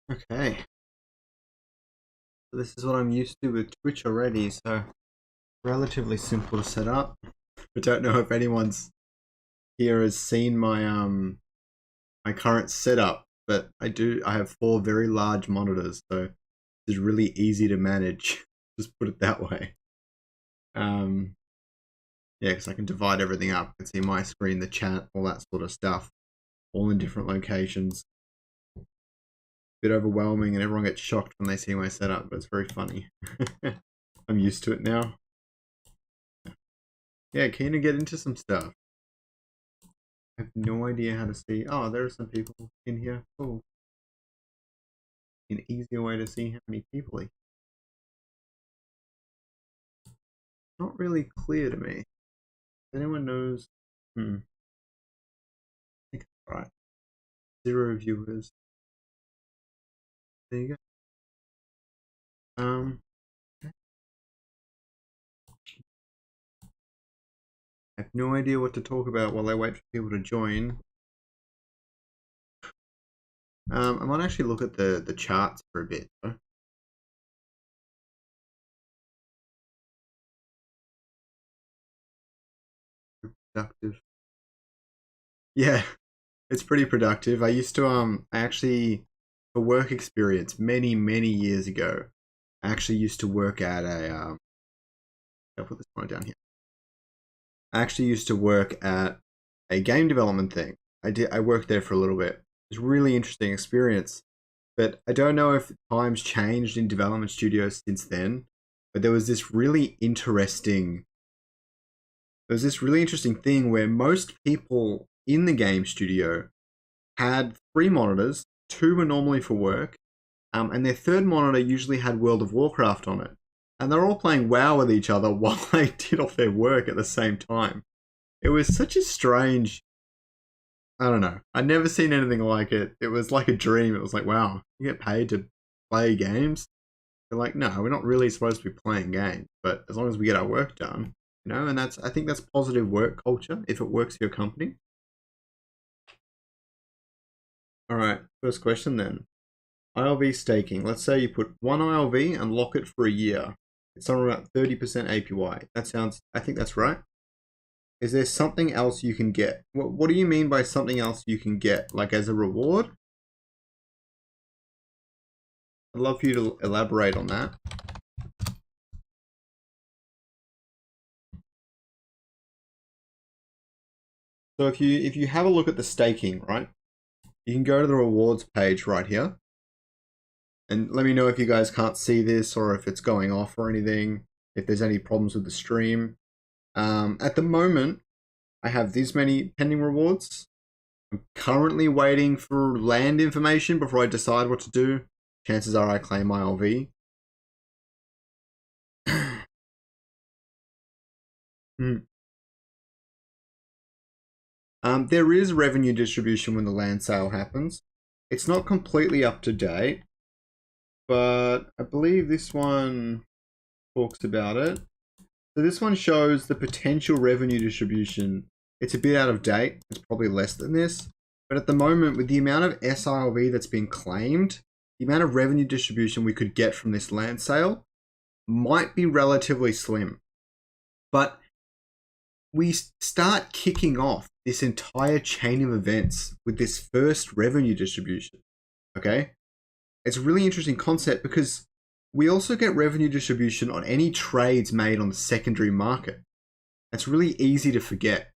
Okay, so this is what I'm used to with Twitch already, so relatively simple to set up. I don't know if anyone's here has seen my current setup, but I have four very large monitors, so it's really easy to manage. Just put it that way. Yeah, because I can divide everything up. I can see my screen, the chat, all that sort of stuff, all in different locations. Bit overwhelming, and everyone gets shocked when they see my setup, but it's very funny. I'm used to it now. Yeah, keen to get into some stuff. I have no idea how to see. Oh, there are some people in here. Cool. An easier way to see how many people are here. Not really clear to me. If anyone knows? I think that's right. 0 viewers. There you go. I have no idea what to talk about while I wait for people to join. I might actually look at the charts for a bit, though. Productive. Yeah, it's pretty productive. I used to I actually, for work experience many years ago, I actually used to work at a I'll put this one down here. I actually used to work at a game development thing. I worked there for a little bit. It was a really interesting experience. But I don't know if times changed in development studios since then. But there was this really interesting thing where most people in the game studio had 3 monitors. 2 were normally for work, and their third monitor usually had World of Warcraft on it. And they're all playing WoW with each other while they did all their work at the same time. It was such a strange, I don't know. I'd never seen anything like it. It was like a dream. It was like, wow, you get paid to play games? They're like, no, we're not really supposed to be playing games, but as long as we get our work done, and I think that's positive work culture if it works for your company. All right, first question then. ILV staking. Let's say you put 1 ILV and lock it for a year. It's somewhere about 30% APY. I think that's right. Is there something else you can get? What do you mean by something else you can get? Like as a reward? I'd love for you to elaborate on that. So if you have a look at the staking, right? You can go to the rewards page right here. And let me know if you guys can't see this or if it's going off or anything, if there's any problems with the stream. At the moment, I have this many pending rewards. I'm currently waiting for land information before I decide what to do. Chances are I claim ILV. There is revenue distribution when the land sale happens. It's not completely up to date, but I believe this one talks about it. So this one shows the potential revenue distribution. It's a bit out of date. It's probably less than this. But at the moment, with the amount of sILV that's been claimed, the amount of revenue distribution we could get from this land sale might be relatively slim. But we start kicking off this entire chain of events with this first revenue distribution. Okay? It's a really interesting concept because we also get revenue distribution on any trades made on the secondary market. It's really easy to forget.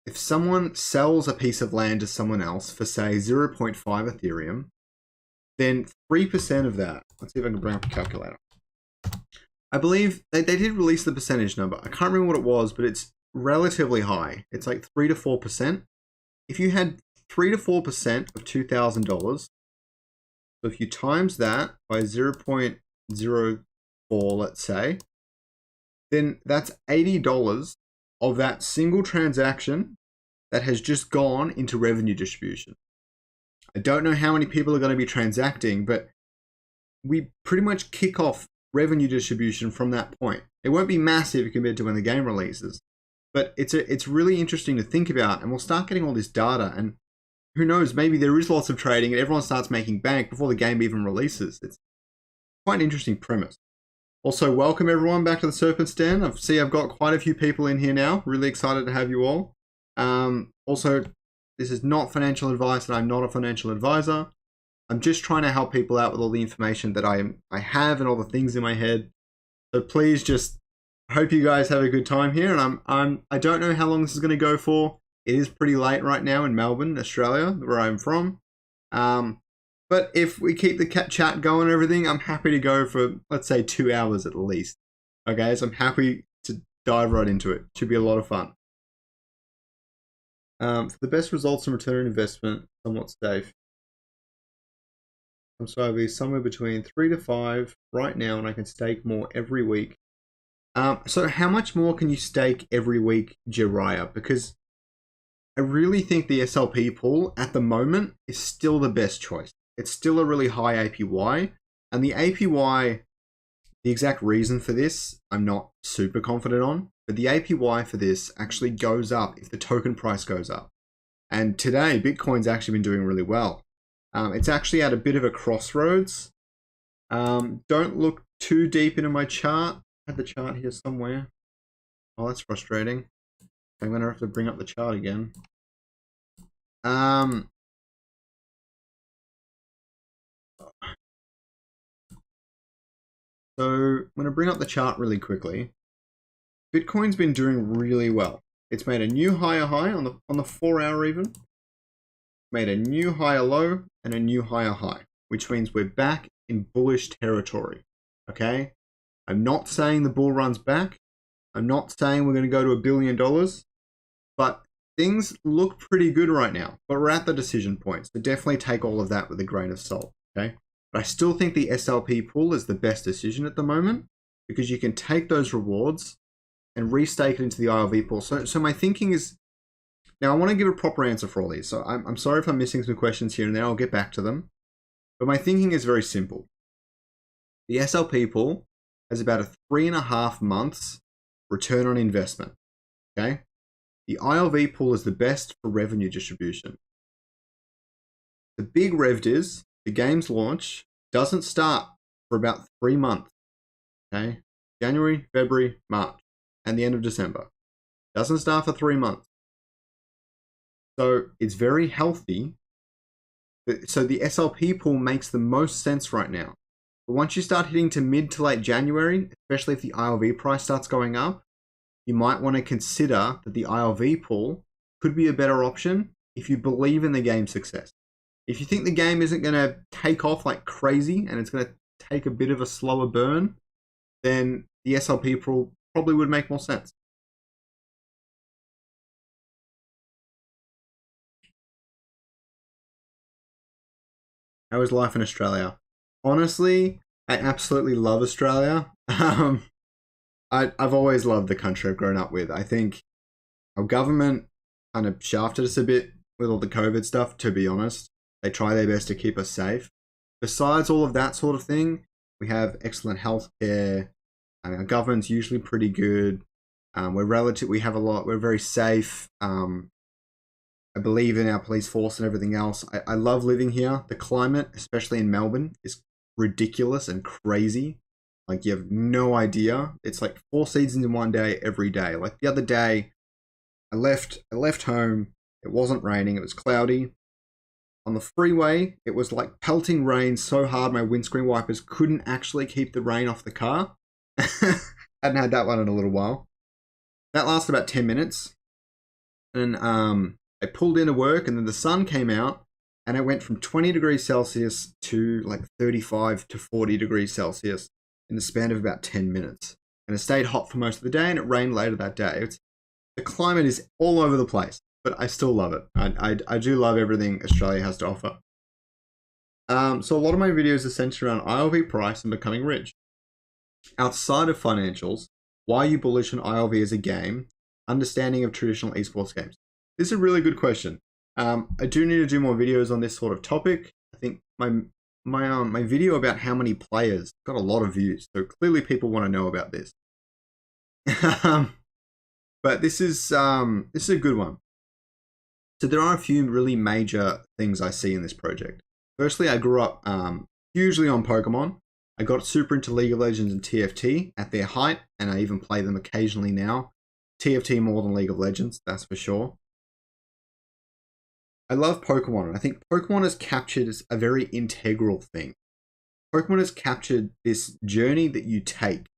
If someone sells a piece of land to someone else for, say, 0.5 Ethereum, then 3% of that, let's see if I can bring up a calculator. I believe they did release the percentage number. I can't remember what it was, but it's relatively high. It's like 3 to 4%. If you had 3 to 4% of $2,000, so if you times that by 0.04, let's say, then that's $80 of that single transaction that has just gone into revenue distribution. I don't know how many people are going to be transacting, but we pretty much kick off revenue distribution from that point. It won't be massive compared to when the game releases, but it's really interesting to think about, and we'll start getting all this data. And who knows, maybe there is lots of trading and everyone starts making bank before the game even releases. It's quite an interesting premise. Also, welcome everyone back to the Serpent's Den. I've got quite a few people in here now. Really excited to have you all. Also, this is not financial advice and I'm not a financial advisor. I'm just trying to help people out with all the information that I have and all the things in my head. So please just hope you guys have a good time here. And I don't know how long this is going to go for. It is pretty late right now in Melbourne, Australia, where I'm from. But if we keep the chat going and everything, I'm happy to go for, let's say, 2 hours at least. Okay, so I'm happy to dive right into it. Should be a lot of fun. For the best results and return on investment, somewhat safe. I'm sorry, somewhere between 3 to 5 right now, and I can stake more every week. So how much more can you stake every week, Jiraiya? Because I really think the SLP pool at the moment is still the best choice. It's still a really high APY, and the APY, the exact reason for this, I'm not super confident on, but the APY for this actually goes up if the token price goes up. And today, Bitcoin's actually been doing really well. It's actually at a bit of a crossroads. Don't look too deep into my chart. I have the chart here somewhere. Oh, that's frustrating. I'm going to have to bring up the chart again. So I'm going to bring up the chart really quickly. Bitcoin's been doing really well. It's made a new higher high on the 4 hour even. Made a new higher low and a new higher high, which means we're back in bullish territory. Okay? I'm not saying the bull run's back. I'm not saying we're going to go to $1 billion, but things look pretty good right now. But we're at the decision point, so definitely take all of that with a grain of salt. Okay? But I still think the SLP pool is the best decision at the moment because you can take those rewards and restake it into the ILV pool. So my thinking is, now I want to give a proper answer for all these. So I'm sorry if I'm missing some questions here and there. I'll get back to them. But my thinking is very simple. The SLP pool has about a 3.5 months return on investment. Okay? The ILV pool is the best for revenue distribution. The big rev is the game's launch doesn't start for about 3 months. Okay? January, February, March, and the end of December. Doesn't start for 3 months. So it's very healthy. So the SLP pool makes the most sense right now. But once you start hitting to mid to late January, especially if the ILV price starts going up, you might want to consider that the ILV pool could be a better option if you believe in the game's success. If you think the game isn't going to take off like crazy and it's going to take a bit of a slower burn, then the SLP pool probably would make more sense. How is life in Australia? Honestly, I absolutely love Australia. I've always loved the country I've grown up with. I think our government kind of shafted us a bit with all the COVID stuff, to be honest. They try their best to keep us safe. Besides all of that sort of thing, we have excellent healthcare. Our government's usually pretty good. We're very safe. I believe in our police force and everything else. I love living here. The climate, especially in Melbourne, is ridiculous and crazy. Like, you have no idea. It's like 4 seasons in one day every day. Like the other day, I left home. It wasn't raining. It was cloudy. On the freeway, it was like pelting rain so hard my windscreen wipers couldn't actually keep the rain off the car. Hadn't had that one in a little while. That lasted about 10 minutes. And I pulled into work and then the sun came out and it went from 20 degrees Celsius to like 35 to 40 degrees Celsius in the span of about 10 minutes. And it stayed hot for most of the day and it rained later that day. The climate is all over the place, but I still love it. I do love everything Australia has to offer. So a lot of my videos are centered around ILV price and becoming rich. Outside of financials, why are you bullish on ILV as a game? Understanding of traditional esports games. This is a really good question. I do need to do more videos on this sort of topic. I think my video about how many players got a lot of views, so clearly people want to know about this. But this is a good one. So there are a few really major things I see in this project. Firstly, I grew up hugely on Pokemon. I got super into League of Legends and TFT at their height, and I even play them occasionally now. TFT more than League of Legends, that's for sure. I love Pokemon, and I think Pokemon has captured a very integral thing. Pokemon has captured this journey that you take,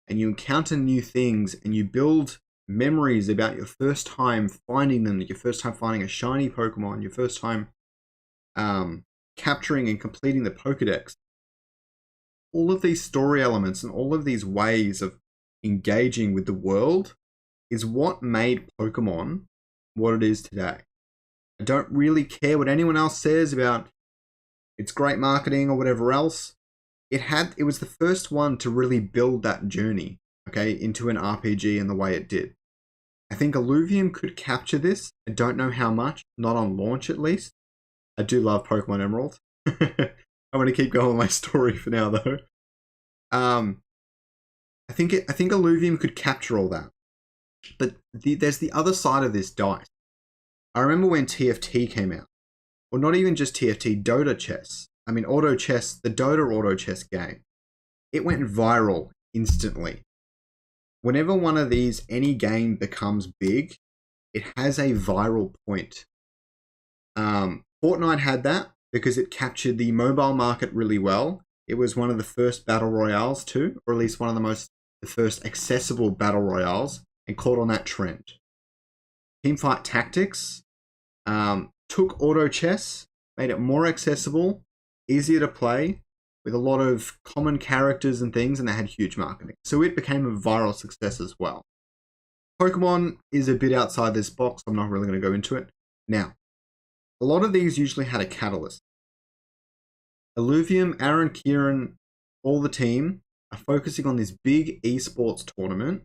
and you encounter new things, and you build memories about your first time finding them, your first time finding a shiny Pokemon, your first time capturing and completing the Pokedex. All of these story elements and all of these ways of engaging with the world is what made Pokemon what it is today. I don't really care what anyone else says about its great marketing or whatever else. It was the first one to really build that journey, okay, into an RPG in the way it did. I think Illuvium could capture this. I don't know how much, not on launch at least. I do love Pokemon Emerald. I'm going to keep going with my story for now, though. I think Illuvium could capture all that. But there's the other side of this dice. I remember when TFT came out. Or not even just TFT, Dota Chess. I mean, Auto Chess, the Dota Auto Chess game. It went viral instantly. Whenever one of these, any game becomes big, it has a viral point. Fortnite had that because it captured the mobile market really well. It was one of the first battle royales too, or at least one of the first accessible battle royales, and caught on that trend. Teamfight Tactics took auto chess, made it more accessible, easier to play, with a lot of common characters and things, and they had huge marketing. So it became a viral success as well. Pokemon is a bit outside this box. I'm not really going to go into it. Now, a lot of these usually had a catalyst. Illuvium, Aaron, Kieran, all the team are focusing on this big esports tournament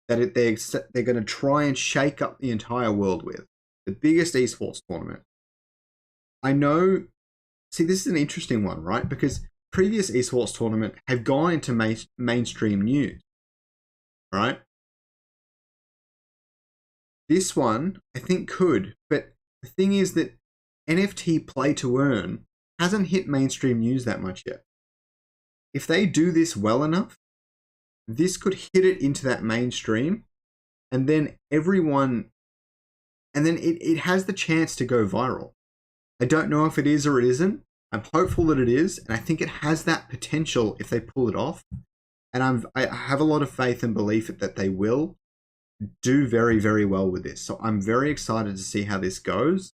that they're going to try and shake up the entire world with. The biggest esports tournament. I know, see, this is an interesting one, right? Because previous esports tournament have gone into mainstream news, right? This one, I think, could, but the thing is that NFT play to earn hasn't hit mainstream news that much yet. If they do this well enough, this could hit it into that mainstream, and then everyone, and then it has the chance to go viral. I don't know if it is or it isn't. I'm hopeful that it is, and I think it has that potential if they pull it off. And I have a lot of faith and belief that they will do very, very well with this. So I'm very excited to see how this goes.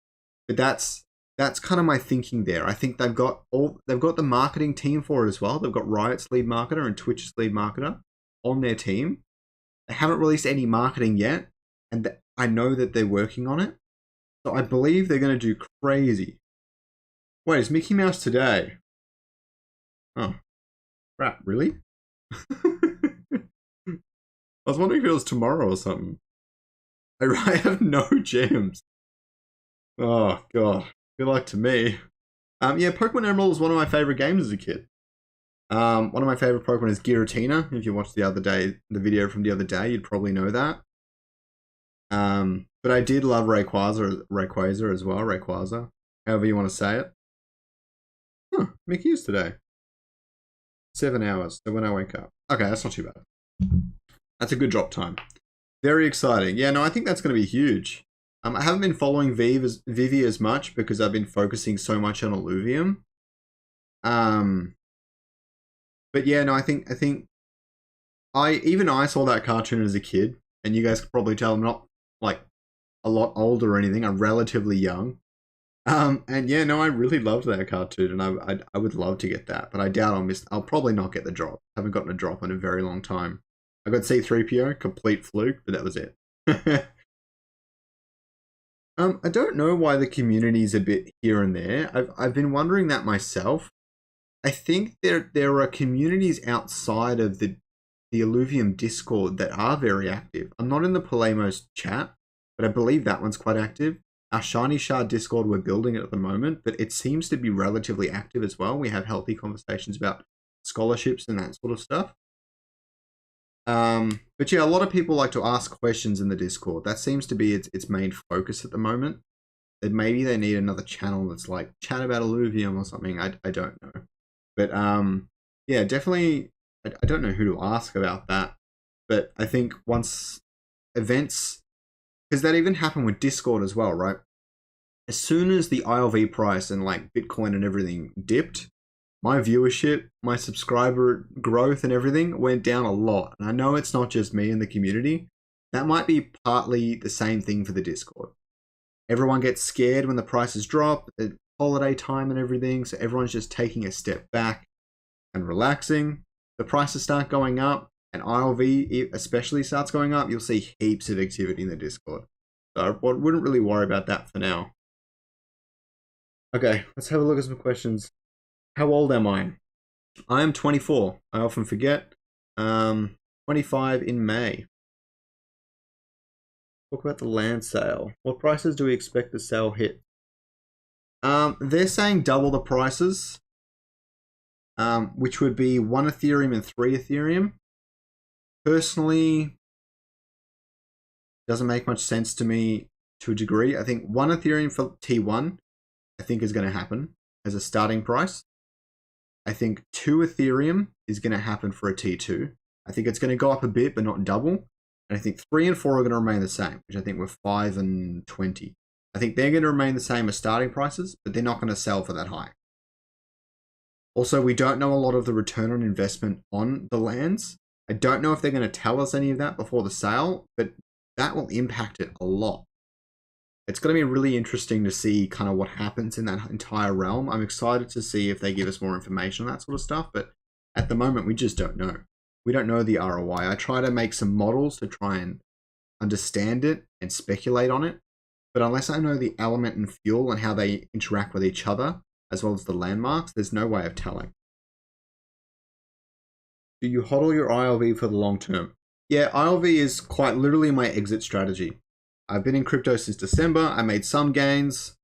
But that's kind of my thinking there. I think they've got the marketing team for it as well. They've got Riot's lead marketer and Twitch's lead marketer on their team. They haven't released any marketing yet, and I know that they're working on it. So I believe they're going to do crazy. Wait, is Mickey Mouse today? Oh, crap, really? I was wondering if it was tomorrow or something. I have no gems. Oh, God. Good luck to me. Yeah, Pokemon Emerald was one of my favorite games as a kid. One of my favorite Pokemon is Giratina. If you watched the video from the other day, you'd probably know that. But I did love Rayquaza as well. Rayquaza, however you want to say it. Huh, Mickey is today. 7 hours, so when I wake up. Okay, that's not too bad. That's a good drop time. Very exciting. Yeah, no, I think that's going to be huge. I haven't been following Vivi as much because I've been focusing so much on Illuvium. But yeah, no, I think I saw that cartoon as a kid, and you guys could probably tell I'm not like a lot older or anything. I'm relatively young. And yeah, no, I really loved that cartoon, and I would love to get that, but I doubt I'll probably not get the drop. I haven't gotten a drop in a very long time. I got C-3PO, complete fluke, but that was it. I don't know why the community's a bit here and there. I've been wondering that myself. I think there are communities outside of the Illuvium Discord that are very active. I'm not in the Polemos chat, but I believe that one's quite active. Our Shiny Shard Discord, we're building it at the moment, but it seems to be relatively active as well. We have healthy conversations about scholarships and that sort of stuff. But yeah, a lot of people like to ask questions in the Discord. That seems to be its main focus at the moment. maybe they need another channel that's like chat about Illuvium or something. I don't know. But yeah, definitely, I don't know who to ask about that. But I think once events, because that even happened with Discord as well, right? As soon as the ILV price and like Bitcoin and everything dipped, my viewership, my subscriber growth and everything went down a lot. And I know it's not just me in the community. That might be partly the same thing for the Discord. Everyone gets scared when the prices drop, at holiday time and everything, so everyone's just taking a step back and relaxing. The prices start going up, and ILV especially starts going up, you'll see heaps of activity in the Discord. So I wouldn't really worry about that for now. Okay, let's have a look at some questions. How old am I? I am 24. I often forget. 25 in May. Talk about the land sale. What prices do we expect the sale hit? They're saying double the prices, which would be 1 Ethereum and 3 Ethereum. Personally, doesn't make much sense to me to a degree. I think 1 Ethereum for T1, I think is going to happen as a starting price. I think 2 Ethereum is going to happen for a T2. I think it's going to go up a bit, but not double. And I think 3 and 4 are going to remain the same, which I think were 5 and 20. I think they're going to remain the same as starting prices, but they're not going to sell for that high. Also, we don't know a lot of the return on investment on the lands. I don't know if they're going to tell us any of that before the sale, but that will impact it a lot. It's going to be really interesting to see kind of what happens in that entire realm. I'm excited to see if they give us more information on that sort of stuff, but at the moment, we just don't know. We don't know the ROI. I try to make some models to try and understand it and speculate on it, but unless I know the element and fuel and how they interact with each other, as well as the landmarks, there's no way of telling. Do you hodl your ILV for the long term? Yeah, ILV is quite literally my exit strategy. I've been in crypto since December. I made some gains,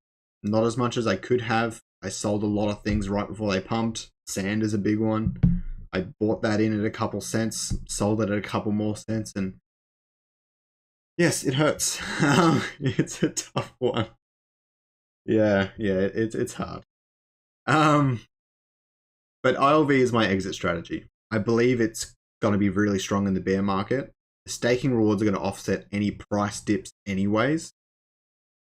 not as much as I could have. I sold a lot of things right before they pumped. Sand is a big one. I bought that in at a couple cents, sold it at a couple more cents, and yes, it hurts. It's a tough one. Yeah, it's hard. But ILV is my exit strategy. I believe it's going to be really strong in the bear market. The staking rewards are going to offset any price dips anyways.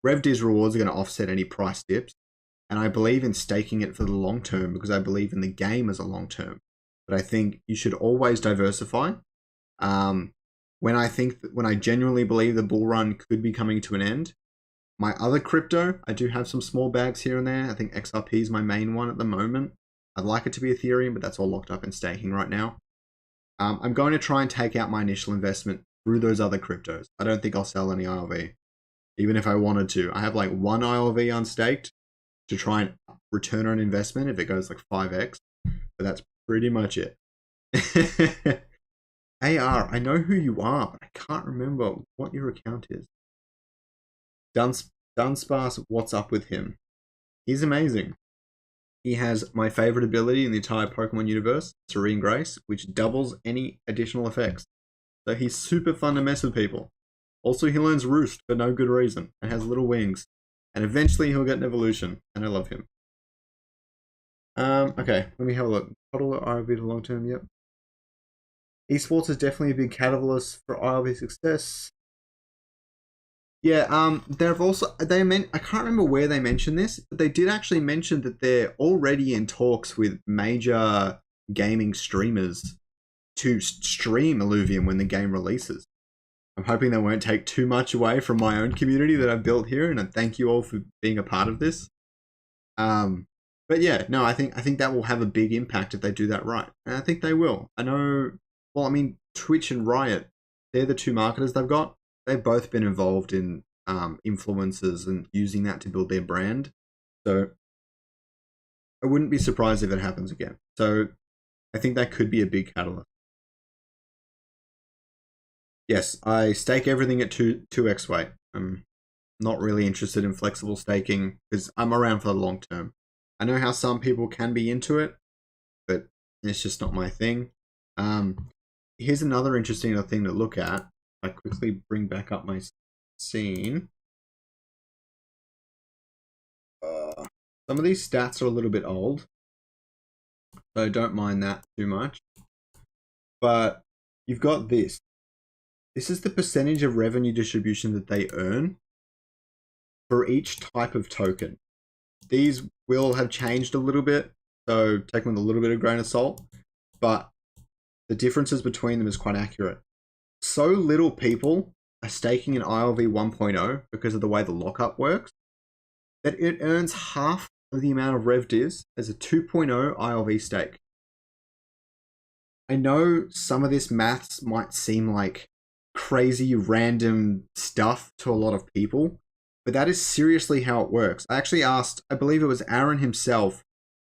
RevDiz rewards are going to offset any price dips. And I believe in staking it for the long term because I believe in the game as a long term. But I think you should always diversify. When I genuinely believe the bull run could be coming to an end, my other crypto, I do have some small bags here and there. I think XRP is my main one at the moment. I'd like it to be Ethereum, but that's all locked up in staking right now. I'm going to try and take out my initial investment through those other cryptos. I don't think I'll sell any ILV, even if I wanted to. I have like 1 ILV unstaked to try and return on investment if it goes like 5x, but that's pretty much it. AR, I know who you are, but I can't remember what your account is. Dunsparce, what's up with him? He's amazing. He has my favorite ability in the entire Pokemon universe, Serene Grace, which doubles any additional effects. So he's super fun to mess with people. Also, he learns Roost for no good reason and has little wings. And eventually he'll get an evolution, and I love him. Okay, let me have a look. Hodl ILV to long term, yep. Esports is definitely a big catalyst for ILV success. Yeah, they've also I can't remember where they mentioned this, but they did actually mention that they're already in talks with major gaming streamers to stream Illuvium when the game releases. I'm hoping they won't take too much away from my own community that I've built here, and I thank you all for being a part of this. But yeah, no, I think that will have a big impact if they do that right, and I think they will. I know. Well, I mean, Twitch and Riot, they're the two marketers they've got. They've both been involved in influencers and using that to build their brand. So I wouldn't be surprised if it happens again. So I think that could be a big catalyst. Yes, I stake everything at 2x weight. I'm not really interested in flexible staking because I'm around for the long term. I know how some people can be into it, but it's just not my thing. Here's another interesting thing to look at. I quickly bring back up my scene. Some of these stats are a little bit old, so don't mind that too much. But you've got this. This is the percentage of revenue distribution that they earn for each type of token. These will have changed a little bit, so take them with a little bit of grain of salt, but the differences between them is quite accurate. So little people are staking an ILV 1.0 because of the way the lockup works, that it earns half of the amount of rev divs as a 2.0 ILV stake. I know some of this maths might seem like crazy random stuff to a lot of people, but that is seriously how it works. I actually asked, I believe it was Aaron himself,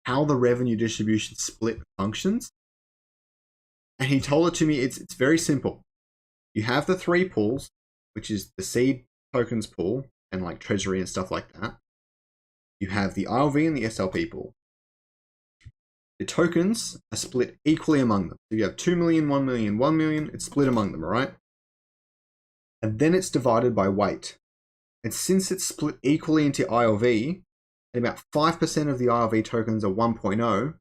how the revenue distribution split functions. And he told it to me, it's very simple. You have the 3 pools, which is the seed tokens pool and like treasury and stuff like that. You have the ILV and the SLP pool. The tokens are split equally among them. So you have 2 million, 1 million, 1 million, it's split among them, all right? And then it's divided by weight. And since it's split equally into ILV, and about 5% of the ILV tokens are 1.0,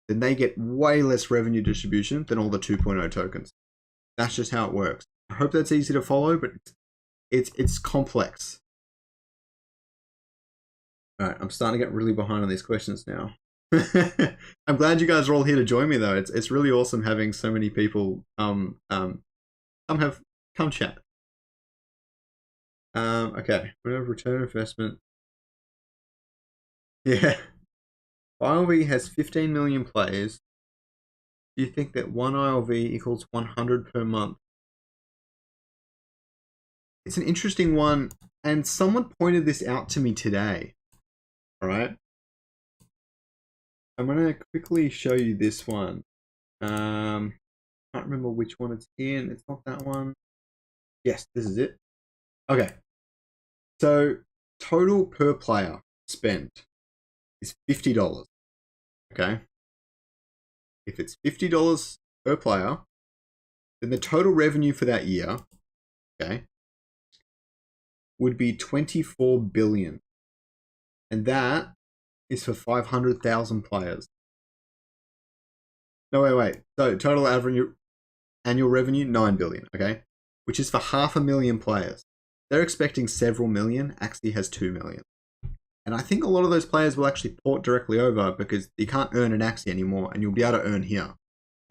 then they get way less revenue distribution than all the 2.0 tokens. That's just how it works. I hope that's easy to follow, but it's complex. All right, I'm starting to get really behind on these questions now. I'm glad you guys are all here to join me, though. It's really awesome having so many people come chat. Okay, whatever return investment. Yeah. ILV has 15 million players. Do you think that one ILV equals 100 per month? It's an interesting one, and someone pointed this out to me today. All right. I'm going to quickly show you this one. Can't remember which one it's in. It's not that one. Yes, this is it. Okay. So total per player spent is $50. Okay. If it's $50 per player, then the total revenue for that year, okay, would be 24 billion. And that is for 500,000 players. No, wait. So total annual revenue, 9 billion, okay? Which is for 500,000 players. They're expecting several million. Axie has 2 million. And I think a lot of those players will actually port directly over because you can't earn an Axie anymore and you'll be able to earn here.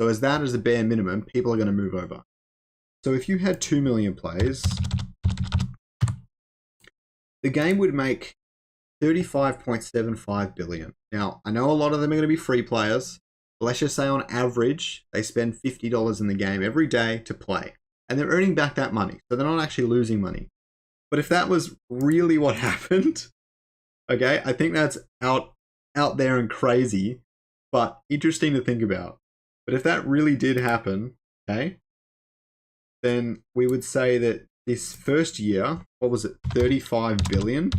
So as that is a bare minimum, people are going to move over. So if you had 2 million players, the game would make 35.75 billion. Now, I know a lot of them are going to be free players. But let's just say on average, they spend $50 in the game every day to play. And they're earning back that money. So they're not actually losing money. But if that was really what happened, okay, I think that's out there and crazy, but interesting to think about. But if that really did happen, okay, then we would say that this first year, what was it, 35 billion?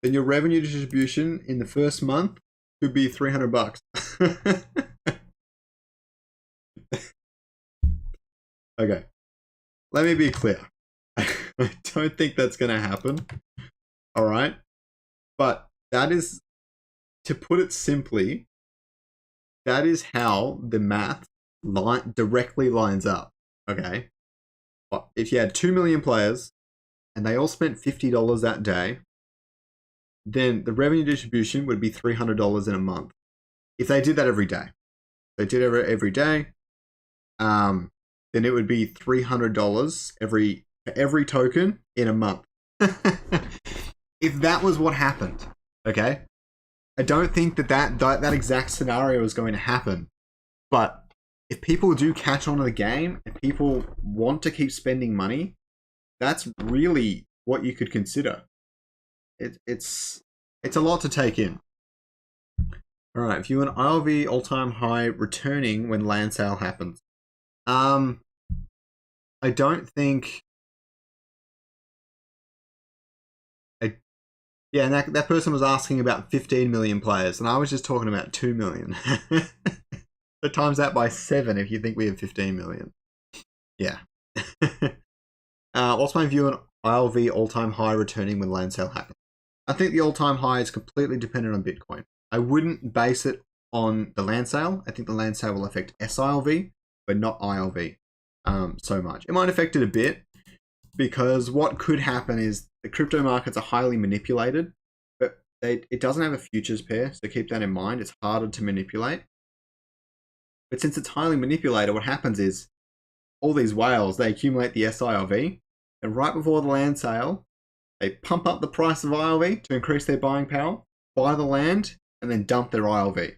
Then your revenue distribution in the first month could be $300. Okay, let me be clear. I don't think that's going to happen. All right. But that is, to put it simply, that is how the math directly lines up. Okay. But if you had 2 million players and they all spent $50 that day, then the revenue distribution would be $300 in a month. If they did that every day, they did it every day, then it would be $300 every token in a month. If that was what happened, okay? I don't think that exact scenario is going to happen. But if people do catch on to the game and people want to keep spending money, that's really what you could consider. It's a lot to take in. All right, if you an ILV all-time high returning when land sale happens. I don't think. Yeah, and that person was asking about 15 million players, and I was just talking about 2 million. So times that by 7 if you think we have 15 million. Yeah. What's my view on ILV all-time high returning when land sale happens. I think the all-time high is completely dependent on Bitcoin. I wouldn't base it on the land sale. I think the land sale will affect sILV, but not ILV so much. It might affect it a bit because what could happen is the crypto markets are highly manipulated, but it doesn't have a futures pair, so keep that in mind. It's harder to manipulate. But since it's highly manipulated, what happens is all these whales, they accumulate the sILV, and right before the land sale, they pump up the price of ILV to increase their buying power, buy the land, and then dump their ILV.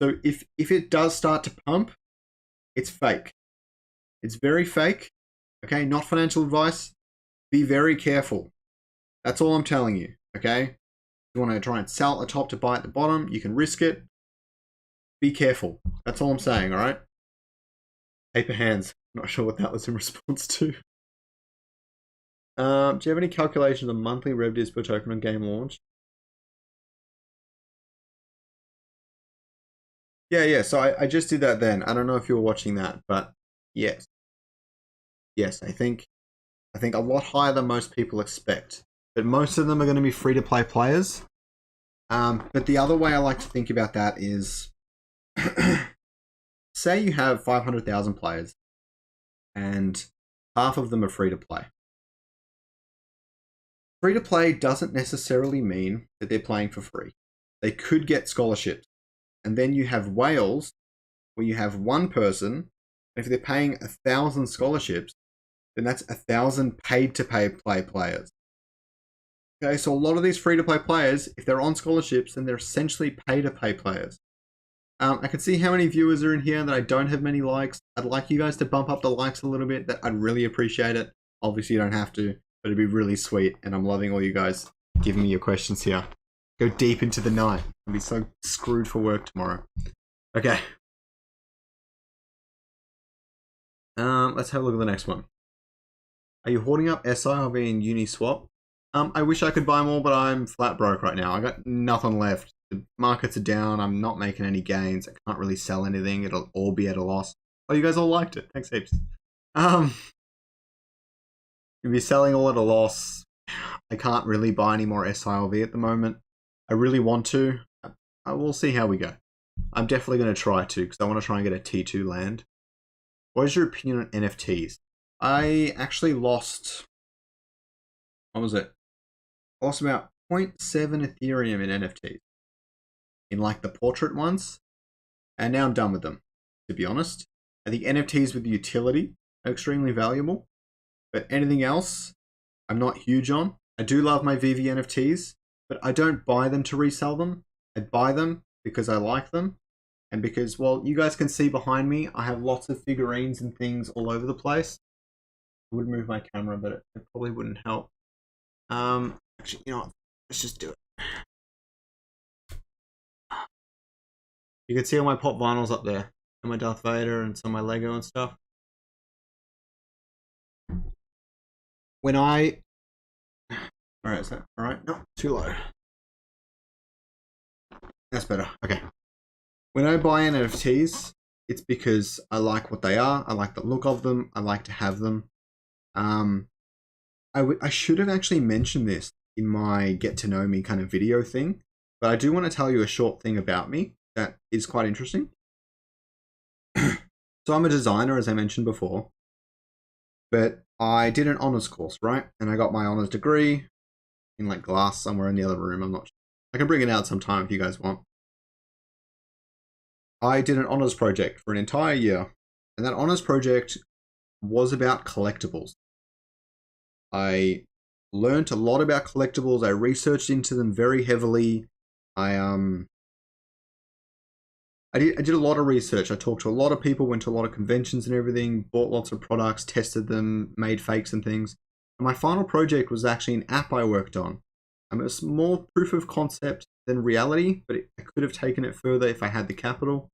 So if it does start to pump, it's fake. It's very fake. Okay, not financial advice. Be very careful. That's all I'm telling you. Okay, you want to try and sell at the top to buy at the bottom, you can risk it. Be careful. That's all I'm saying. All right. Paper hands. Not sure what that was in response to. Do you have any calculations on monthly revenues per token on game launch? Yeah. So I just did that then. I don't know if you were watching that, but yes. Yes, I think a lot higher than most people expect. But most of them are going to be free-to-play players. But the other way I like to think about that is, say you have 500,000 players, and half of them are free-to-play. Free-to-play doesn't necessarily mean that they're playing for free. They could get scholarships. And then you have whales, where you have one person, and if they're paying 1,000 scholarships, then that's 1,000 paid-to-play players. Okay, so a lot of these free-to-play players, if they're on scholarships, then they're essentially pay-to-play players. I can see how many viewers are in here that I don't have many likes. I'd like you guys to bump up the likes a little bit. I'd really appreciate it. Obviously, you don't have to, but it'd be really sweet. And I'm loving all you guys giving me your questions here. Go deep into the night. I'll be so screwed for work tomorrow. Okay. Let's have a look at the next one. Are you hoarding up sILV and Uniswap? I wish I could buy more, but I'm flat broke right now. I got nothing left. The markets are down. I'm not making any gains. I can't really sell anything. It'll all be at a loss. Oh, you guys all liked it. Thanks heaps. You'll be selling all at a loss. I can't really buy any more sILV at the moment. I really want to. I will see how we go. I'm definitely going to try to because I want to try and get a T2 land. What is your opinion on NFTs? I actually lost... What was it? I lost about 0.7 Ethereum in NFTs. In like the portrait ones. And now I'm done with them, to be honest. I think NFTs with utility are extremely valuable. But anything else, I'm not huge on. I do love my VV NFTs, but I don't buy them to resell them. I buy them because I like them. And because, well, you guys can see behind me, I have lots of figurines and things all over the place. I would move my camera, but it probably wouldn't help. Actually, you know what? Let's just do it. You can see all my pop vinyls up there. And my Darth Vader and some of my Lego and stuff. When I... Alright, is that alright? No, too low. That's better. Okay. When I buy NFTs, it's because I like what they are. I like the look of them. I like to have them. I should have actually mentioned this in my get to know me kind of video thing, but I do want to tell you a short thing about me that is quite interesting. So I'm a designer, as I mentioned before, but I did an honors course, right? And I got my honors degree in like glass somewhere in the other room. I'm not sure. I can bring it out sometime if you guys want. I did an honors project for an entire year, and that honors project was about collectibles. I learned a lot about collectibles. I researched into them very heavily. I did a lot of research. I talked to a lot of people, went to a lot of conventions and everything, bought lots of products, tested them, made fakes and things. And my final project was actually an app I worked on. It was more proof of concept than reality, but I could have taken it further if I had the capital.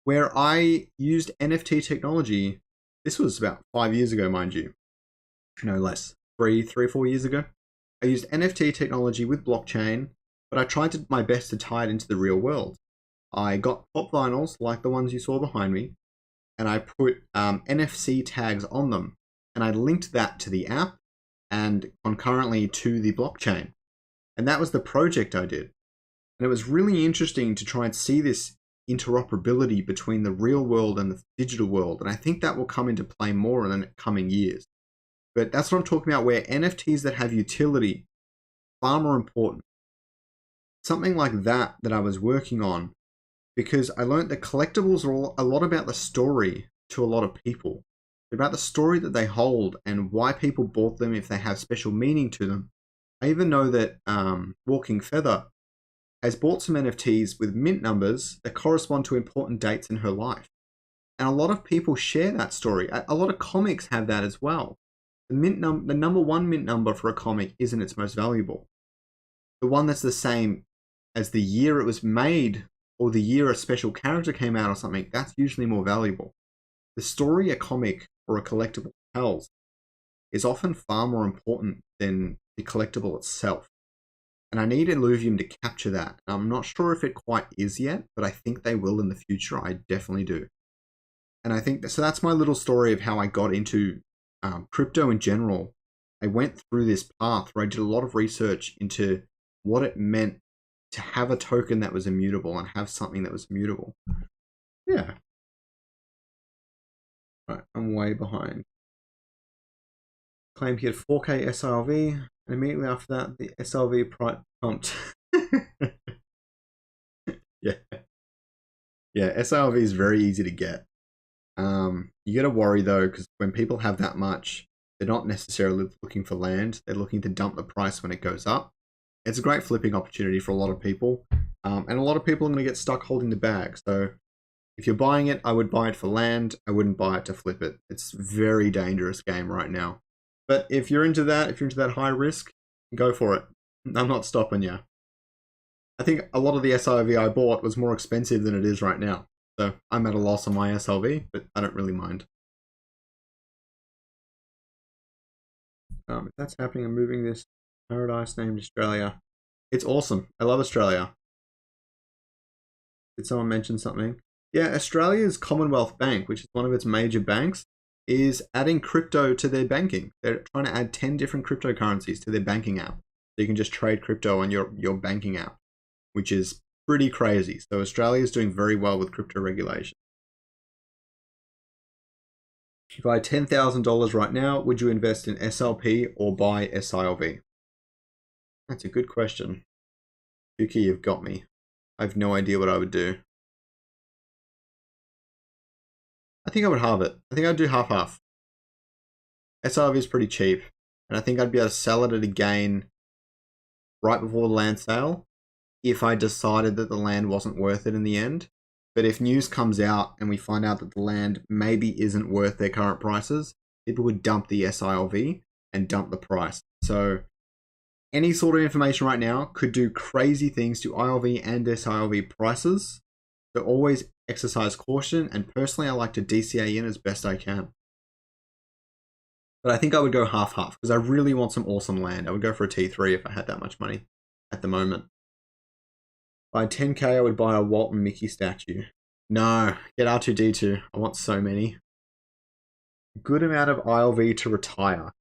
Where I used NFT technology, this was about 5 years ago, mind you. No less, 3 or 4 years ago. I used NFT technology with blockchain, but I tried my best to tie it into the real world. I got pop vinyls, like the ones you saw behind me, and I put NFC tags on them, and I linked that to the app, and concurrently to the blockchain. And that was the project I did. And it was really interesting to try and see this interoperability between the real world and the digital world. And I think that will come into play more in the coming years. But that's what I'm talking about, where NFTs that have utility are far more important. Something like that I was working on, because I learned that collectibles are a lot about the story to a lot of people. They're about the story that they hold and why people bought them if they have special meaning to them. I even know that Walking Feather has bought some NFTs with mint numbers that correspond to important dates in her life. And a lot of people share that story. A lot of comics have that as well. The number one mint number for a comic isn't its most valuable. The one that's the same as the year it was made or the year a special character came out or something, that's usually more valuable. The story a comic or a collectible tells is often far more important than the collectible itself. And I need Illuvium to capture that. I'm not sure if it quite is yet, but I think they will in the future. I definitely do. And I think, so that's my little story of how I got into crypto in general. I went through this path where I did a lot of research into what it meant to have a token that was immutable and have something that was immutable. Yeah. Right, I'm way behind. Claimed he had 4K sILV, and immediately after that, the sILV price pumped. Yeah. Yeah, sILV is very easy to get. You gotta worry though, because when people have that much, they're not necessarily looking for land. They're looking to dump the price when it goes up. It's a great flipping opportunity for a lot of people. And a lot of people are going to get stuck holding the bag. So if you're buying it, I would buy it for land. I wouldn't buy it to flip it. It's a very dangerous game right now. But if you're into that high risk, go for it. I'm not stopping you. I think a lot of the sILV I bought was more expensive than it is right now. So I'm at a loss on my sILV, but I don't really mind. If that's happening, I'm moving this paradise named Australia. It's awesome. I love Australia. Did someone mention something? Yeah, Australia's Commonwealth Bank, which is one of its major banks, is adding crypto to their banking. They're trying to add 10 different cryptocurrencies to their banking app. So you can just trade crypto on your banking app, which is pretty crazy. So Australia is doing very well with crypto regulation. If you buy $10,000 right now, would you invest in SLP or buy sILV? That's a good question. Yuki, you've got me. I have no idea what I would do. I think I would halve it. I think I'd do half-half. sILV is pretty cheap, and I think I'd be able to sell it at a gain right before the land sale if I decided that the land wasn't worth it in the end. But if news comes out and we find out that the land maybe isn't worth their current prices, people would dump the sILV and dump the price. So any sort of information right now could do crazy things to ILV and sILV prices. So always exercise caution, and personally I like to DCA in as best I can. But I think I would go half-half because I really want some awesome land. I would go for a T3 if I had that much money at the moment. By 10k, I would buy a Walt and Mickey statue. No, get R2-D2. I want so many. Good amount of ILV to retire.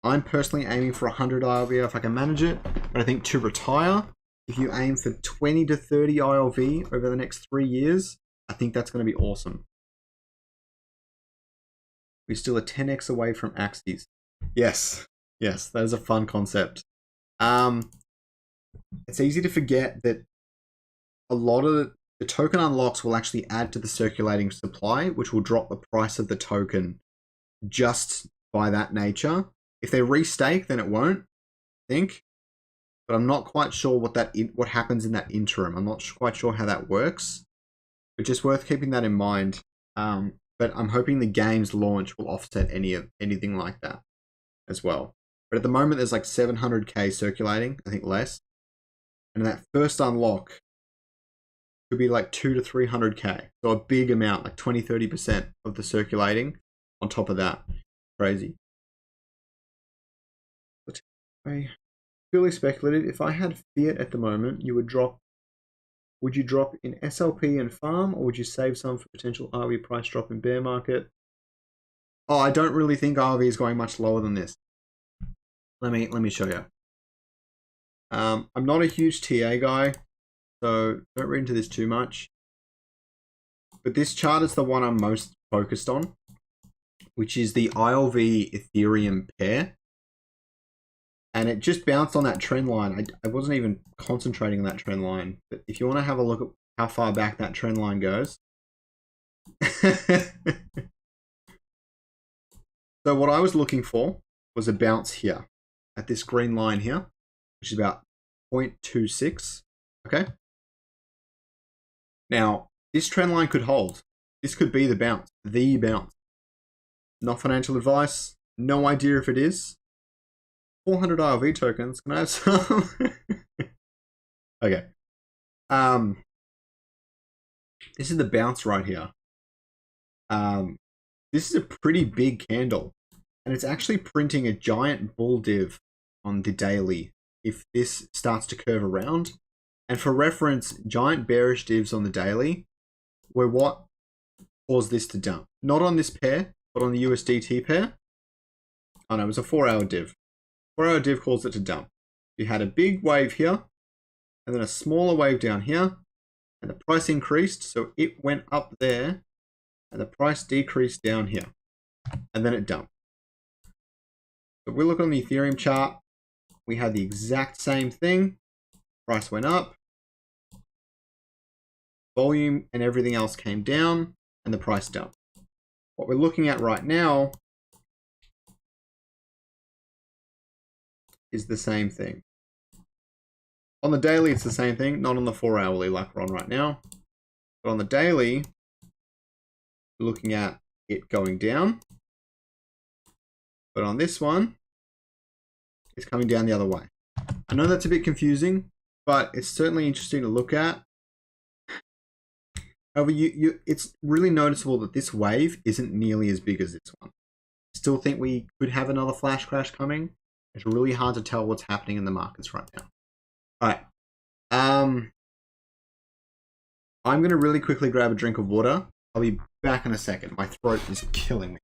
I'm personally aiming for 100 ILV if I can manage it. But I think to retire, if you aim for 20 to 30 ILV over the next 3 years, I think that's going to be awesome. We're still a 10x away from Axes. Yes, that is a fun concept. It's easy to forget that a lot of the token unlocks will actually add to the circulating supply, which will drop the price of the token just by that nature. If they restake, then it won't, I think. But I'm not quite sure what happens in that interim. I'm not quite sure how that works. But just worth keeping that in mind. But I'm hoping the game's launch will offset anything like that as well. But at the moment, there's like 700k circulating, I think less. And that first unlock could be like 200 to 300k. So a big amount, like 20-30% of the circulating on top of that. Crazy. But purely speculative, if I had fiat at the moment, would you drop in SLP and farm, or would you save some for potential RV price drop in bear market? Oh, I don't really think RV is going much lower than this. Let me show you. I'm not a huge TA guy, so don't read into this too much. But this chart is the one I'm most focused on, which is the ILV Ethereum pair. And it just bounced on that trend line. I wasn't even concentrating on that trend line. But if you want to have a look at how far back that trend line goes. So what I was looking for was a bounce here at this green line here, which is about 0.26. Okay. Now, this trend line could hold. This could be the bounce. The bounce. Not financial advice. No idea if it is. 400 ILV tokens. Can I have some? Okay. This is the bounce right here. This is a pretty big candle. And it's actually printing a giant bull div on the daily if this starts to curve around. And for reference, giant bearish divs on the daily were what caused this to dump. Not on this pair, but on the USDT pair. Oh no, it was a 4-hour div. 4-hour div caused it to dump. You had a big wave here, and then a smaller wave down here, and the price increased, so it went up there, and the price decreased down here, and then it dumped. If we look on the Ethereum chart, we had the exact same thing. Price went up, volume and everything else came down, and the price dumped. What we're looking at right now is the same thing. On the daily, it's the same thing, not on the 4-hourly like we're on right now. But on the daily, we're looking at it going down. But on this one, it's coming down the other way. I know that's a bit confusing, but it's certainly interesting to look at. However, it's really noticeable that this wave isn't nearly as big as this one. Still think we could have another flash crash coming. It's really hard to tell what's happening in the markets right now. All right. I'm going to really quickly grab a drink of water. I'll be back in a second. My throat is killing me.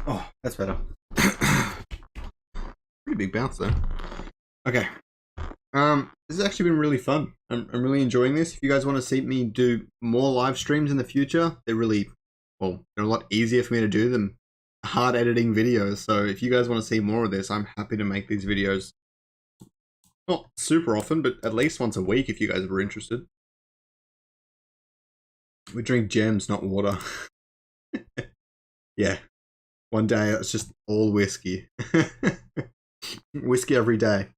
Oh, that's better. Pretty big bounce though. Okay. This has actually been really fun. I'm really enjoying this. If you guys want to see me do more live streams in the future, they're a lot easier for me to do than hard editing videos. So if you guys want to see more of this, I'm happy to make these videos. Not super often, but at least once a week if you guys were interested. We drink gems, not water. Yeah. One day it's just all whiskey. Whiskey every day.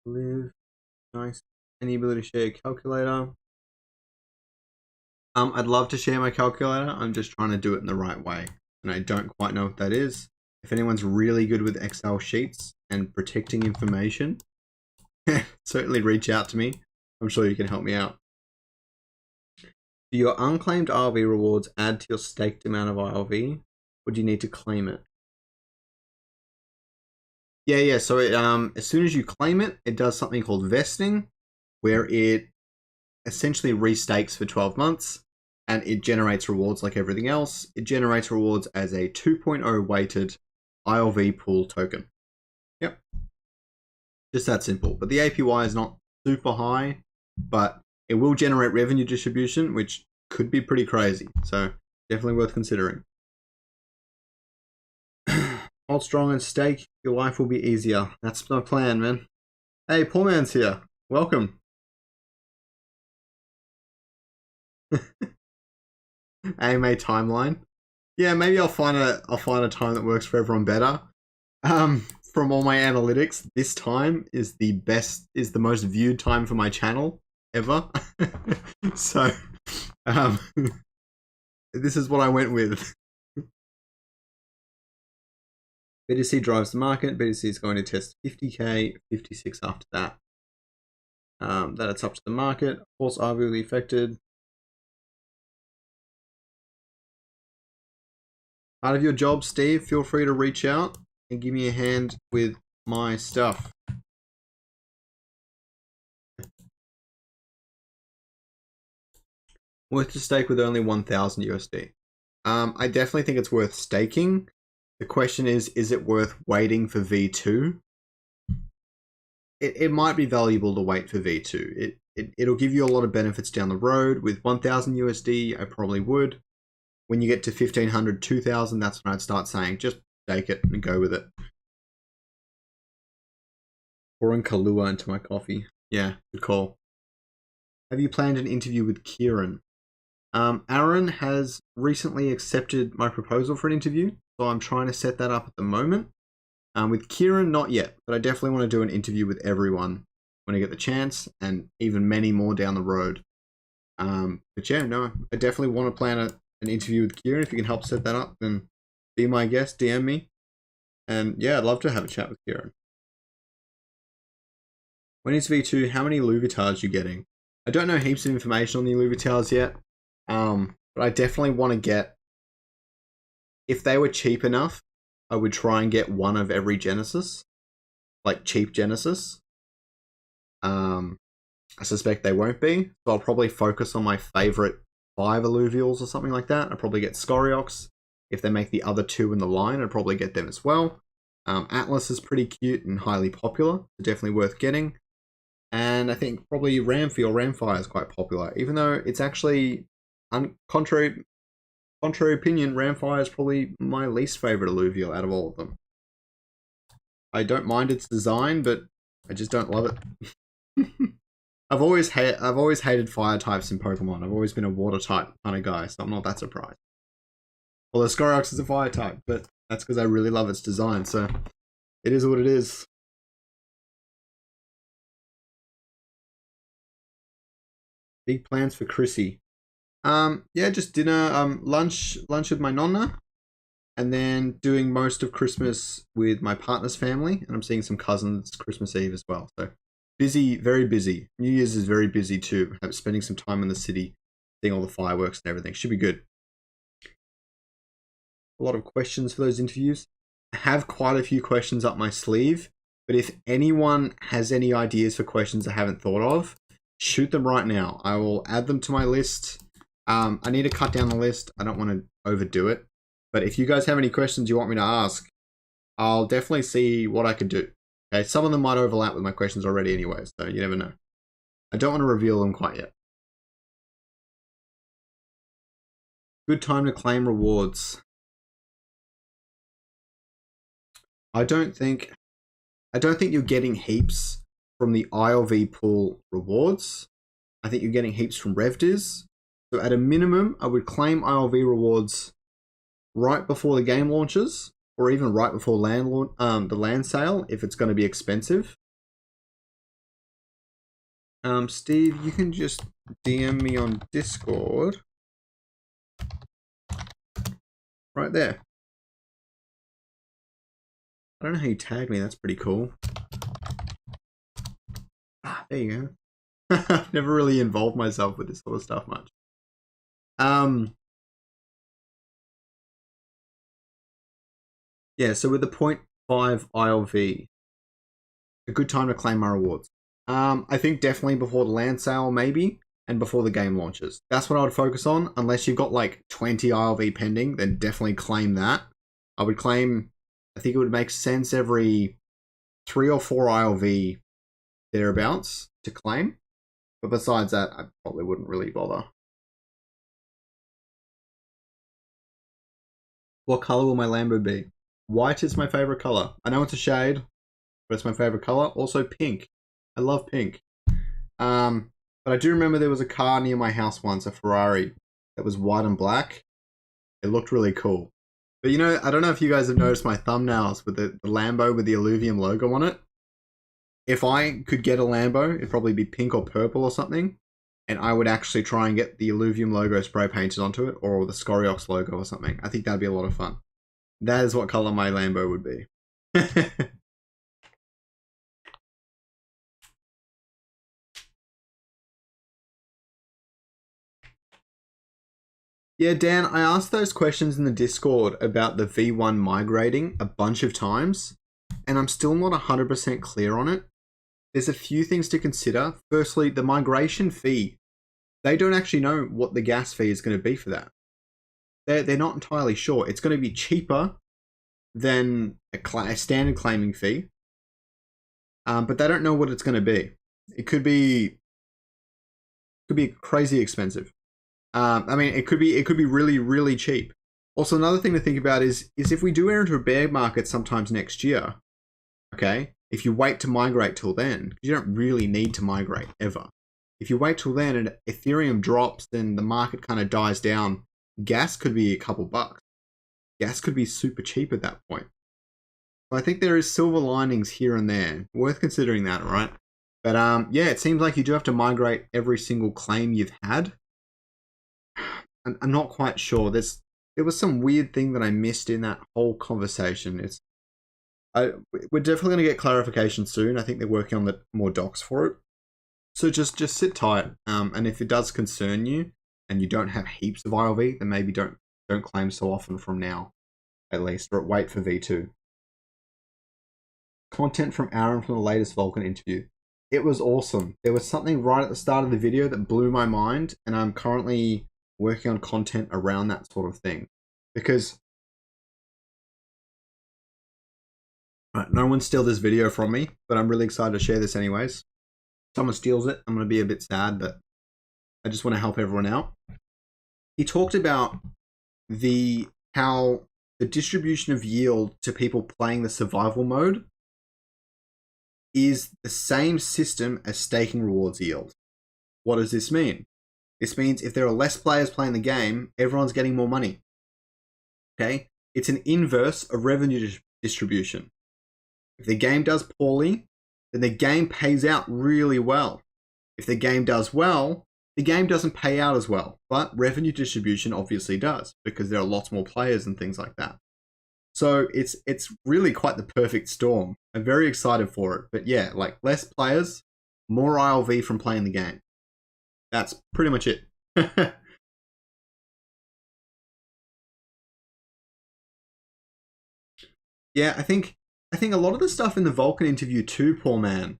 Live. Nice. Any ability to share a calculator? I'd love to share my calculator. I'm just trying to do it in the right way. And I don't quite know what that is. If anyone's really good with Excel sheets and protecting information, certainly reach out to me. I'm sure you can help me out. Do your unclaimed ILV rewards add to your staked amount of ILV, or do you need to claim it? Yeah. So it, as soon as you claim it, it does something called vesting, where it essentially restakes for 12 months, and it generates rewards like everything else. It generates rewards as a 2.0 weighted ILV pool token. Yep. Just that simple. But the APY is not super high, but it will generate revenue distribution, which could be pretty crazy. So definitely worth considering. Hold strong and stake. Your life will be easier. That's my plan, man. Hey, Poor Man's here. Welcome. AMA timeline. Yeah, maybe I'll find a time that works for everyone better. From all my analytics, this time is the most viewed time for my channel ever. So, this is what I went with. BTC drives the market. BTC is going to test 50k, 56 after that. That it's up to the market. Of course, arguably affected. Part of your job, Steve, feel free to reach out and give me a hand with my stuff. Worth to stake with only 1,000 USD. I definitely think it's worth staking. The question is it worth waiting for V2? It might be valuable to wait for V2. It'll give you a lot of benefits down the road. With 1,000 USD, I probably would. When you get to 1,500, 2,000, that's when I'd start saying, just take it and go with it. Pouring Kahlua into my coffee. Yeah, good call. Have you planned an interview with Kieran? Aaron has recently accepted my proposal for an interview, so I'm trying to set that up at the moment. With Kieran, not yet, but I definitely want to do an interview with everyone when I get the chance, and even many more down the road. But yeah, no, I definitely want to plan an interview with Kieran. If you can help set that up, then be my guest, DM me. And yeah, I'd love to have a chat with Kieran. When is V2? How many Louvetars are you getting? I don't know heaps of information on the Louvetars yet. But I definitely want to get, if they were cheap enough, I would try and get one of every Genesis, like cheap Genesis. I suspect they won't be, so I'll probably focus on my favorite 5 alluvials or something like that. I'll probably get SCORIOX. If they make the other 2 in the line, I'd probably get them as well. Atlas is pretty cute and highly popular, so definitely worth getting. And I think probably Ramfire is quite popular, even though it's actually, contrary opinion, Ramfire is probably my least favorite alluvial out of all of them. I don't mind its design, but I just don't love it. I've always hated fire types in Pokemon. I've always been a water type kind of guy, so I'm not that surprised. Although Scoriox is a fire type, but that's because I really love its design, so it is what it is. Big plans for Chrissy. Yeah, just dinner, lunch with my nonna, and then doing most of Christmas with my partner's family, and I'm seeing some cousins Christmas Eve as well. So busy, very busy. New Year's is very busy too. I'm spending some time in the city, seeing all the fireworks and everything. Should be good. A lot of questions for those interviews. I have quite a few questions up my sleeve, but if anyone has any ideas for questions I haven't thought of, shoot them right now. I will add them to my list. I need to cut down the list. I don't want to overdo it. But if you guys have any questions you want me to ask, I'll definitely see what I could do. Okay, some of them might overlap with my questions already anyway, so you never know. I don't want to reveal them quite yet. Good time to claim rewards. I don't think you're getting heaps from the ILV pool rewards. I think you're getting heaps from RevDiz. So at a minimum, I would claim ILV rewards right before the game launches, or even right before the land sale if it's going to be expensive. Steve, you can just DM me on Discord. Right there. I don't know how you tag me, that's pretty cool. Ah, there you go. I've never really involved myself with this sort of stuff much. Yeah, so with the 0.5 ILV, a good time to claim my rewards. I think definitely before the land sale, maybe, and before the game launches. That's what I would focus on. Unless you've got like 20 ILV pending, then definitely claim that. I would claim, I think it would make sense every 3 or 4 ILV thereabouts to claim. But besides that, I probably wouldn't really bother. What color will my Lambo be? White is my favorite color. I know it's a shade, but it's my favorite color. Also pink. I love pink. But I do remember there was a car near my house once, a Ferrari, that was white and black. It looked really cool. But you know, I don't know if you guys have noticed my thumbnails with the Lambo with the Illuvium logo on it. If I could get a Lambo, it'd probably be pink or purple or something. And I would actually try and get the Illuvium logo spray painted onto it, or the SCORIOX logo or something. I think that'd be a lot of fun. That is what color my Lambo would be. Yeah, Dan, I asked those questions in the Discord about the V1 migrating a bunch of times, and I'm still not 100% clear on it. There's a few things to consider. Firstly, the migration fee. They don't actually know what the gas fee is going to be for that. They're not entirely sure. It's going to be cheaper than a standard claiming fee, but they don't know what it's going to be. It could be crazy expensive. I mean, it could be really, really cheap. Also, another thing to think about is if we do enter into a bear market sometimes next year, okay, if you wait to migrate till then, you don't really need to migrate ever. If you wait till then and Ethereum drops, then the market kind of dies down. Gas could be a couple bucks. Gas could be super cheap at that point. So I think there is silver linings here and there. Worth considering that, right? But yeah, it seems like you do have to migrate every single claim you've had. I'm not quite sure. There was some weird thing that I missed in that whole conversation. We're definitely going to get clarification soon. I think they're working on more docs for it. So just sit tight. And if it does concern you and you don't have heaps of ILV, then maybe don't claim so often from now, at least, or wait for V2. Content from Aaron from the latest Vulcan interview. It was awesome. There was something right at the start of the video that blew my mind, and I'm currently working on content around that sort of thing. Because no one steal this video from me, but I'm really excited to share this anyways. If someone steals it, I'm going to be a bit sad, but I just want to help everyone out. He talked about how the distribution of yield to people playing the survival mode is the same system as staking rewards yield. What does this mean? This means if there are less players playing the game, everyone's getting more money. Okay? It's an inverse of revenue distribution. If the game does poorly, then the game pays out really well. If the game does well, the game doesn't pay out as well. But revenue distribution obviously does, because there are lots more players and things like that. So it's really quite the perfect storm. I'm very excited for it. But yeah, like less players, more ILV from playing the game. That's pretty much it. Yeah, I think a lot of the stuff in the Vulcan interview too, poor man,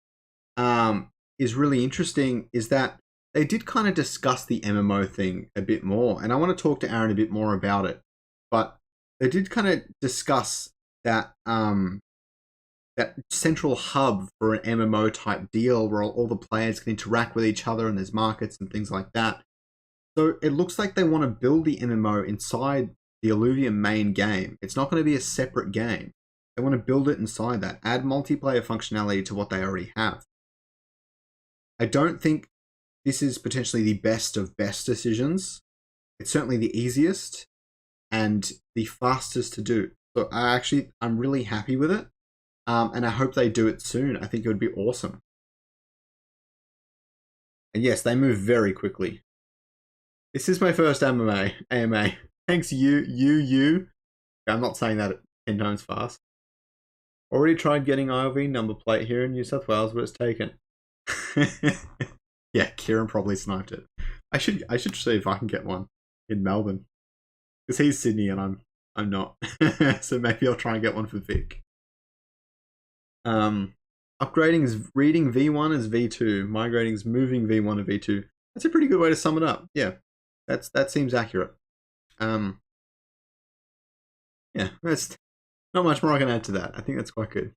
is really interesting. Is that they did kind of discuss the MMO thing a bit more, and I want to talk to Aaron a bit more about it. But they did kind of discuss that that central hub for an MMO type deal where all the players can interact with each other and there's markets and things like that. So it looks like they want to build the MMO inside the Illuvium main game. It's not going to be a separate game. They want to build it inside that, add multiplayer functionality to what they already have. I don't think this is potentially the best of best decisions. It's certainly the easiest and the fastest to do. So I'm really happy with it. And I hope they do it soon. I think it would be awesome. And yes, they move very quickly. This is my first AMA. Thanks, you. I'm not saying that 10 times fast. Already tried getting ILV number plate here in New South Wales, but it's taken. Yeah, Kieran probably sniped it. I should see if I can get one in Melbourne, because he's Sydney and I'm not. So maybe I'll try and get one for Vic. Upgrading is reading V1 as V2. Migrating is moving V1 to V2. That's a pretty good way to sum it up. Yeah, that seems accurate. Yeah, that's not much more I can add to that. I think that's quite good.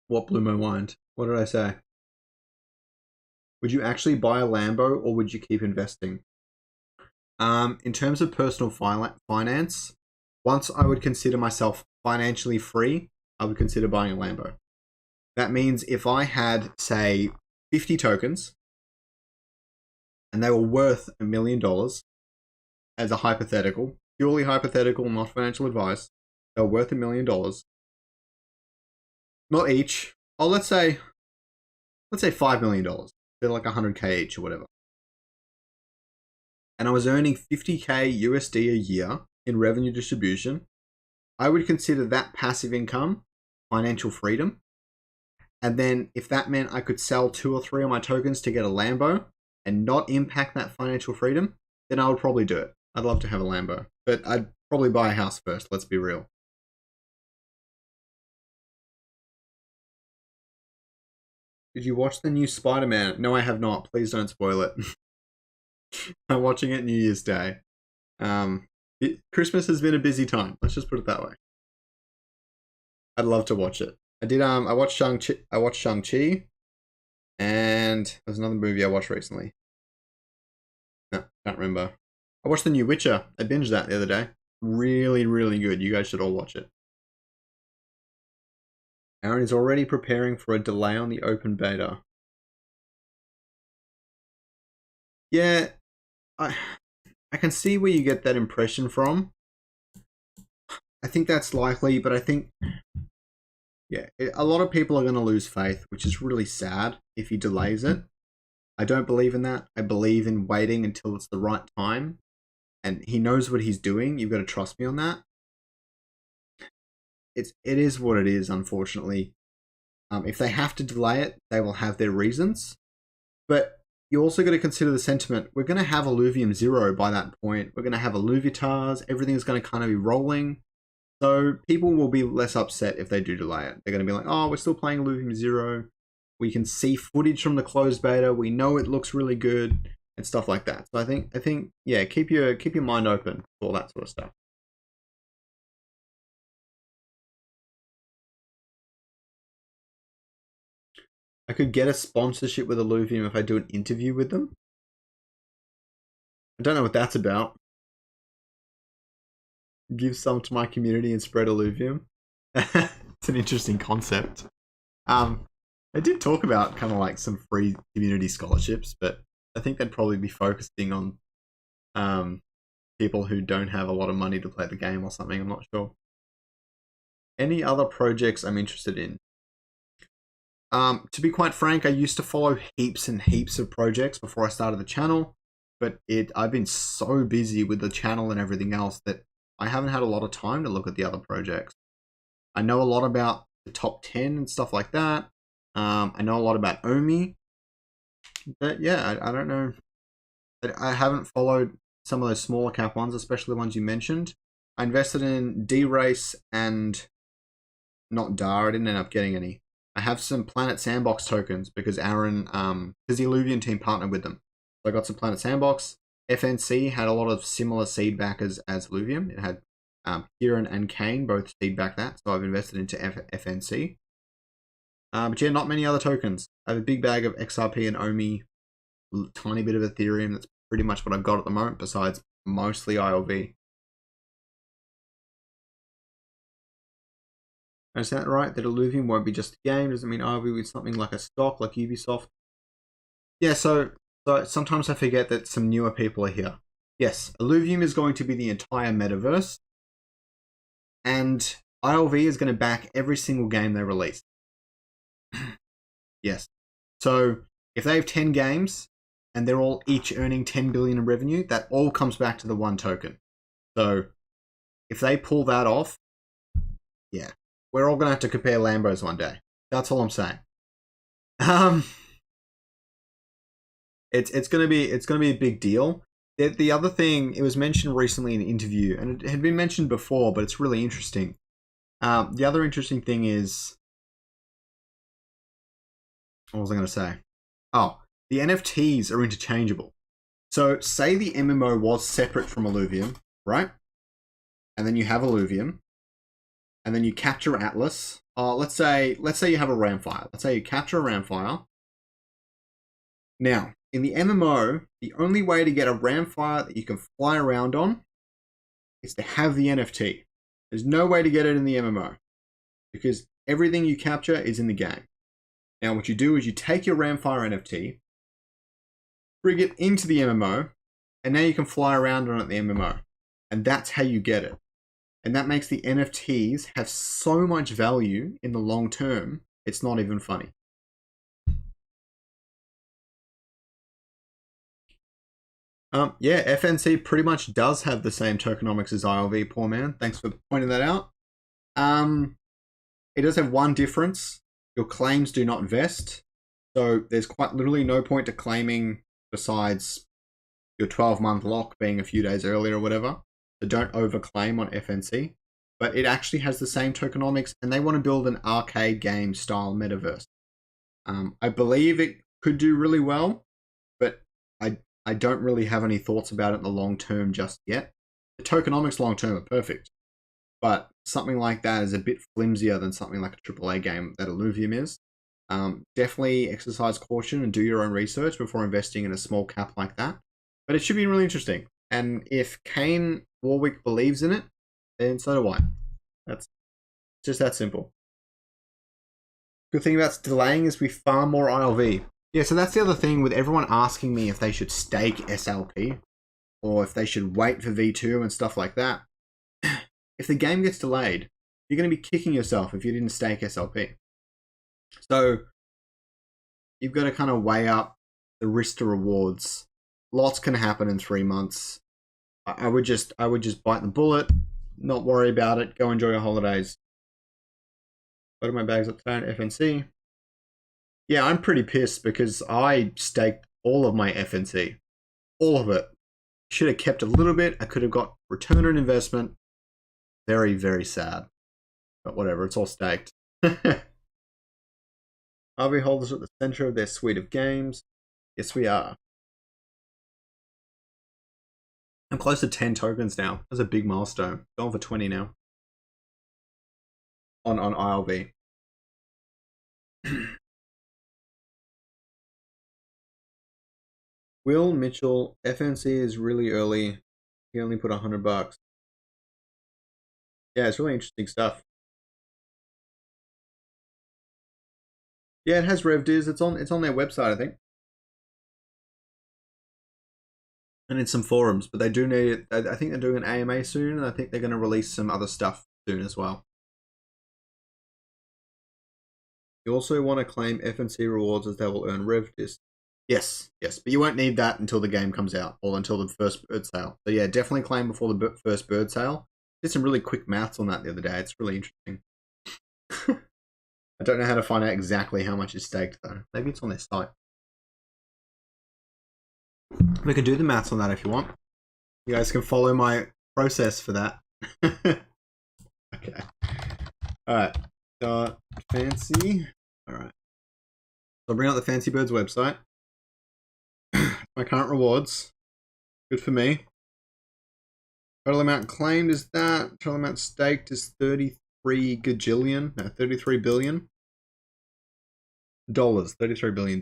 What blew my mind? What did I say? Would you actually buy a Lambo or would you keep investing? In terms of personal finance, once I would consider myself financially free, I would consider buying a Lambo. That means if I had, say, 50 tokens, and they were worth $1 million, as a hypothetical, purely hypothetical, not financial advice, they were worth $1 million. Not each. Oh, let's say $5 million. They're like 100K each or whatever. And I was earning 50K USD a year in revenue distribution. I would consider that passive income financial freedom. And then if that meant I could sell 2 or 3 of my tokens to get a Lambo and not impact that financial freedom, then I would probably do it. I'd love to have a Lambo, but I'd probably buy a house first, let's be real. Did you watch the new Spider-Man? No, I have not. Please don't spoil it. I'm watching it New Year's Day. Christmas has been a busy time. Let's just put it that way. I'd love to watch it. I watched Shang-Chi, and there's another movie I watched recently. No, can't remember. I watched The New Witcher. I binged that the other day. Really, really good. You guys should all watch it. Aaron is already preparing for a delay on the open beta. Yeah, I can see where you get that impression from. I think that's likely, but I think, yeah, a lot of people are going to lose faith, which is really sad if he delays it. I don't believe in that. I believe in waiting until it's the right time. And he knows what he's doing. You've got to trust me on that. It is what it is, unfortunately. If they have to delay it, they will have their reasons. But you also got to consider the sentiment. We're going to have Illuvium 0 by that point. We're going to have Illuvitars. Everything's going to kind of be rolling. So people will be less upset if they do delay it. They're going to be like, oh, we're still playing Illuvium 0. We can see footage from the closed beta. We know it looks really good and stuff like that. So I think, yeah, keep your mind open for all that sort of stuff. I could get a sponsorship with Illuvium if I do an interview with them. I don't know what that's about. Give some to my community and spread Illuvium. It's an interesting concept. I did talk about kind of like some free community scholarships, but I think they'd probably be focusing on people who don't have a lot of money to play the game or something. I'm not sure. Any other projects I'm interested in? To be quite frank, I used to follow heaps and heaps of projects before I started the channel, but I've been so busy with the channel and everything else that I haven't had a lot of time to look at the other projects. I know a lot about the top 10 and stuff like that. I know a lot about Omi, but yeah, I don't know. I haven't followed some of those smaller cap ones, especially the ones you mentioned. I invested in D-Race and not DYOR. I didn't end up getting any. I have some Planet Sandbox tokens because Aaron, because the Illuvian team partnered with them. So I got some Planet Sandbox. FNC had a lot of similar seed backers as Illuvium. It had Kieran and Kane both seed back that, so I've invested into FNC. But yeah, not many other tokens. I have a big bag of XRP and Omi, tiny bit of Ethereum. That's pretty much what I've got at the moment, besides mostly ILV. Is that right? That Illuvium won't be just a game? Doesn't mean ILV with something like a stock, like Ubisoft? Yeah, so sometimes I forget that some newer people are here. Yes, Illuvium is going to be the entire metaverse, and ILV is going to back every single game they release. Yes. So if they have 10 games and they're all each earning 10 billion in revenue, that all comes back to the one token. So if they pull that off, yeah, we're all going to have to compare Lambos one day. That's all I'm saying. It's going to be a big deal. The other thing, it was mentioned recently in an interview, and it had been mentioned before, but it's really interesting. The other interesting thing is, what was I going to say? Oh, the NFTs are interchangeable. So say the MMO was separate from Illuvium, right? And then you have Illuvium, and then you capture Atlas. Let's say you have a Ramfire. Let's say you capture a Ramfire. Now, in the MMO, the only way to get a Ramfire that you can fly around on is to have the NFT. There's no way to get it in the MMO because everything you capture is in the game. Now what you do is you take your Ramfire NFT, bring it into the MMO, and now you can fly around on it the MMO. And that's how you get it. And that makes the NFTs have so much value in the long term, it's not even funny. Yeah, FNC pretty much does have the same tokenomics as ILV, poor man. Thanks for pointing that out. It does have one difference. Your claims do not vest. So there's quite literally no point to claiming besides your 12-month lock being a few days earlier or whatever. So don't overclaim on FNC. But it actually has the same tokenomics, and they want to build an arcade game style metaverse. I believe it could do really well, but I don't really have any thoughts about it in the long term just yet. The tokenomics long term are perfect, but something like that is a bit flimsier than something like a AAA game that Illuvium is. Definitely exercise caution and do your own research before investing in a small cap like that. But it should be really interesting. And if Kane Warwick believes in it, then so do I. That's just that simple. Good thing about delaying is we farm more ILV. Yeah, so that's the other thing with everyone asking me if they should stake SLP or if they should wait for V2 and stuff like that. If the game gets delayed, you're going to be kicking yourself if you didn't stake SLP. So you've got to kind of weigh up the risk to rewards. Lots can happen in 3 months. I would just bite the bullet, not worry about it, go enjoy your holidays. Load my bags up today on FNC. Yeah, I'm pretty pissed because I staked all of my FNC. All of it. Should have kept a little bit. I could have got return on investment. Very, very sad. But whatever, it's all staked. RV holders are at the center of their suite of games. Yes, we are. I'm close to 10 tokens now. That's a big milestone. Going for 20 now. On ILV. Will Mitchell, FNC is really early. He only put $100. Yeah, it's really interesting stuff. Yeah, it has RevDiz. It's on their website, I think. And in some forums, but they do need it. I think they're doing an AMA soon, and I think they're going to release some other stuff soon as well. You also want to claim FNC rewards as they will earn RevDiz. Yes, but you won't need that until the game comes out or until the first bird sale. So yeah, definitely claim before the first bird sale. Did some really quick maths on that the other day. It's really interesting. I don't know how to find out exactly how much is staked though. Maybe it's on their site. We can do the maths on that if you want. You guys can follow my process for that. Okay. Alright. Fancy. Alright. So I'll bring up the Fancy Birds website. My current rewards. Good for me. Total amount claimed is that. Total amount staked is 33 gajillion. No, 33 billion. Dollars. $33 billion.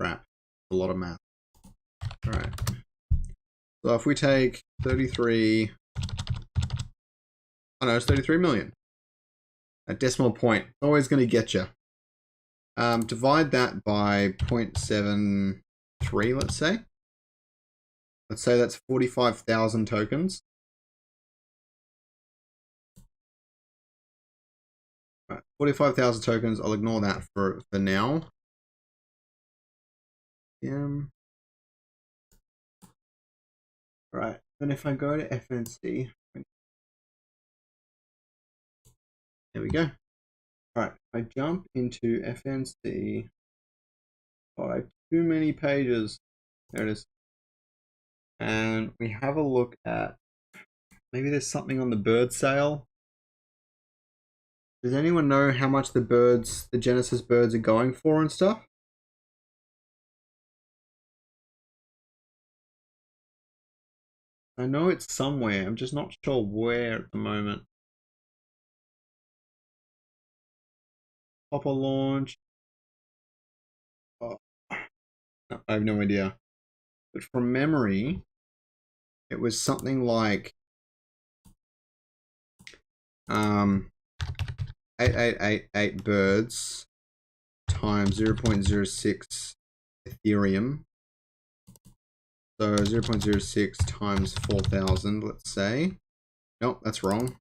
Crap. A lot of math. Alright. So if we take 33... Oh no, it's 33 million. A decimal point. Always going to get you. Divide that by 0.73, let's say. Let's say that's 45,000 tokens. Right, 45,000 tokens. I'll ignore that for now. Right. Then if I go to FNC, there we go. Alright, if I jump into FNC, oh, I have too many pages. There it is. And we have a look at, maybe there's something on the bird sale. Does anyone know how much the Genesis birds are going for and stuff? I know it's somewhere, I'm just not sure where at the moment. Popper launch. Oh, no, I have no idea. But from memory, it was something like 8888 birds times 0.06 Ethereum. So 0.06 times 4,000, let's say. Nope, that's wrong.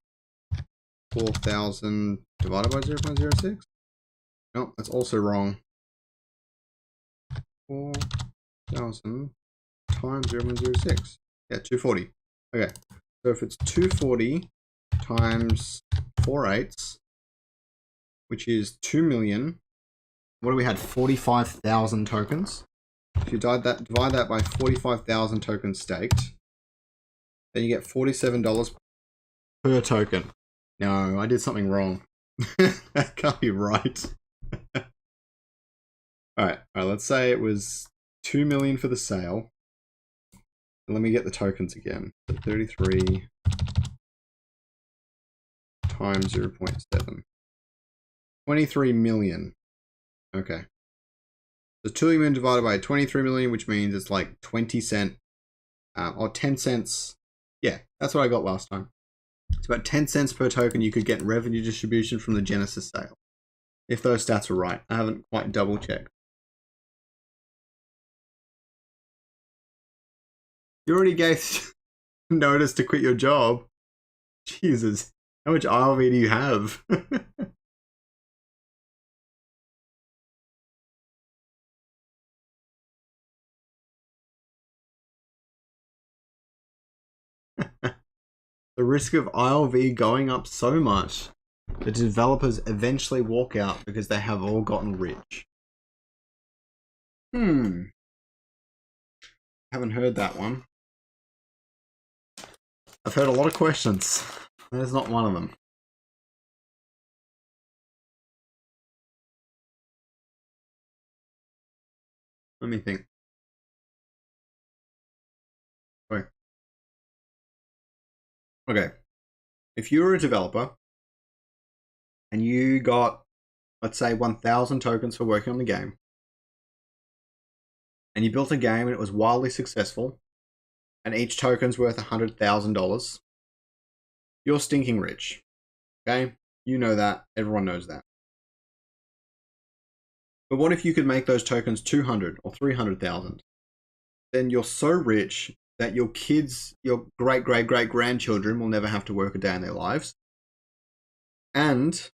4,000 divided by 0.06? Nope, that's also wrong. 4,000 times 0.06. Yeah, 240. Okay, so if it's 240 times 4/8, which is 2 million, what do we had? 45,000 tokens. If you divide that by 45,000 tokens staked, then you get $47 per token. No, I did something wrong. That can't be right. Alright, let's say it was 2 million for the sale. And let me get the tokens again. So 33 times 0.7. 23 million. Okay. So 2 million divided by 23 million, which means it's like 20 cent or 10 cents. Yeah, that's what I got last time. It's about 10 cents per token you could get revenue distribution from the Genesis sale. If those stats were right. I haven't quite double checked. You already gave notice to quit your job. Jesus. How much ILV do you have? The risk of ILV going up so much that developers eventually walk out because they have all gotten rich. Haven't heard that one. I've heard a lot of questions. That is not one of them. Let me think. Wait. Okay. If you were a developer and you got, let's say, 1,000 tokens for working on the game, and you built a game and it was wildly successful, and each token's worth $100,000, you're stinking rich. Okay? You know that. Everyone knows that. But what if you could make those tokens 200 or 300,000? Then you're so rich that your kids, your great-great-great-grandchildren will never have to work a day in their lives. And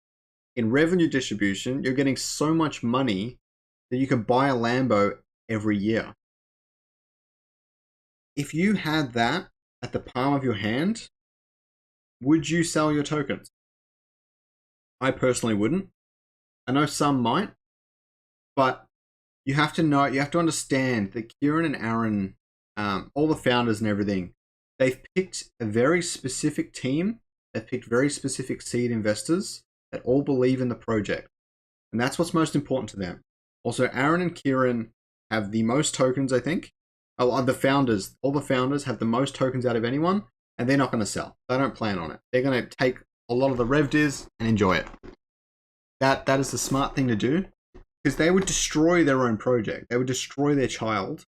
in revenue distribution, you're getting so much money that you can buy a Lambo every year. If you had that at the palm of your hand, would you sell your tokens? I personally wouldn't. I know some might, but you have to know, you have to understand that Kieran and Aaron, all the founders and everything, they've picked a very specific team. They've picked very specific seed investors that all believe in the project. And that's what's most important to them. Also, Aaron and Kieran have the most tokens, I think. Oh, the founders, all the founders have the most tokens out of anyone, and they're not going to sell. They don't plan on it. They're going to take a lot of the rev diz and enjoy it. That is the smart thing to do, because they would destroy their own project. They would destroy their child,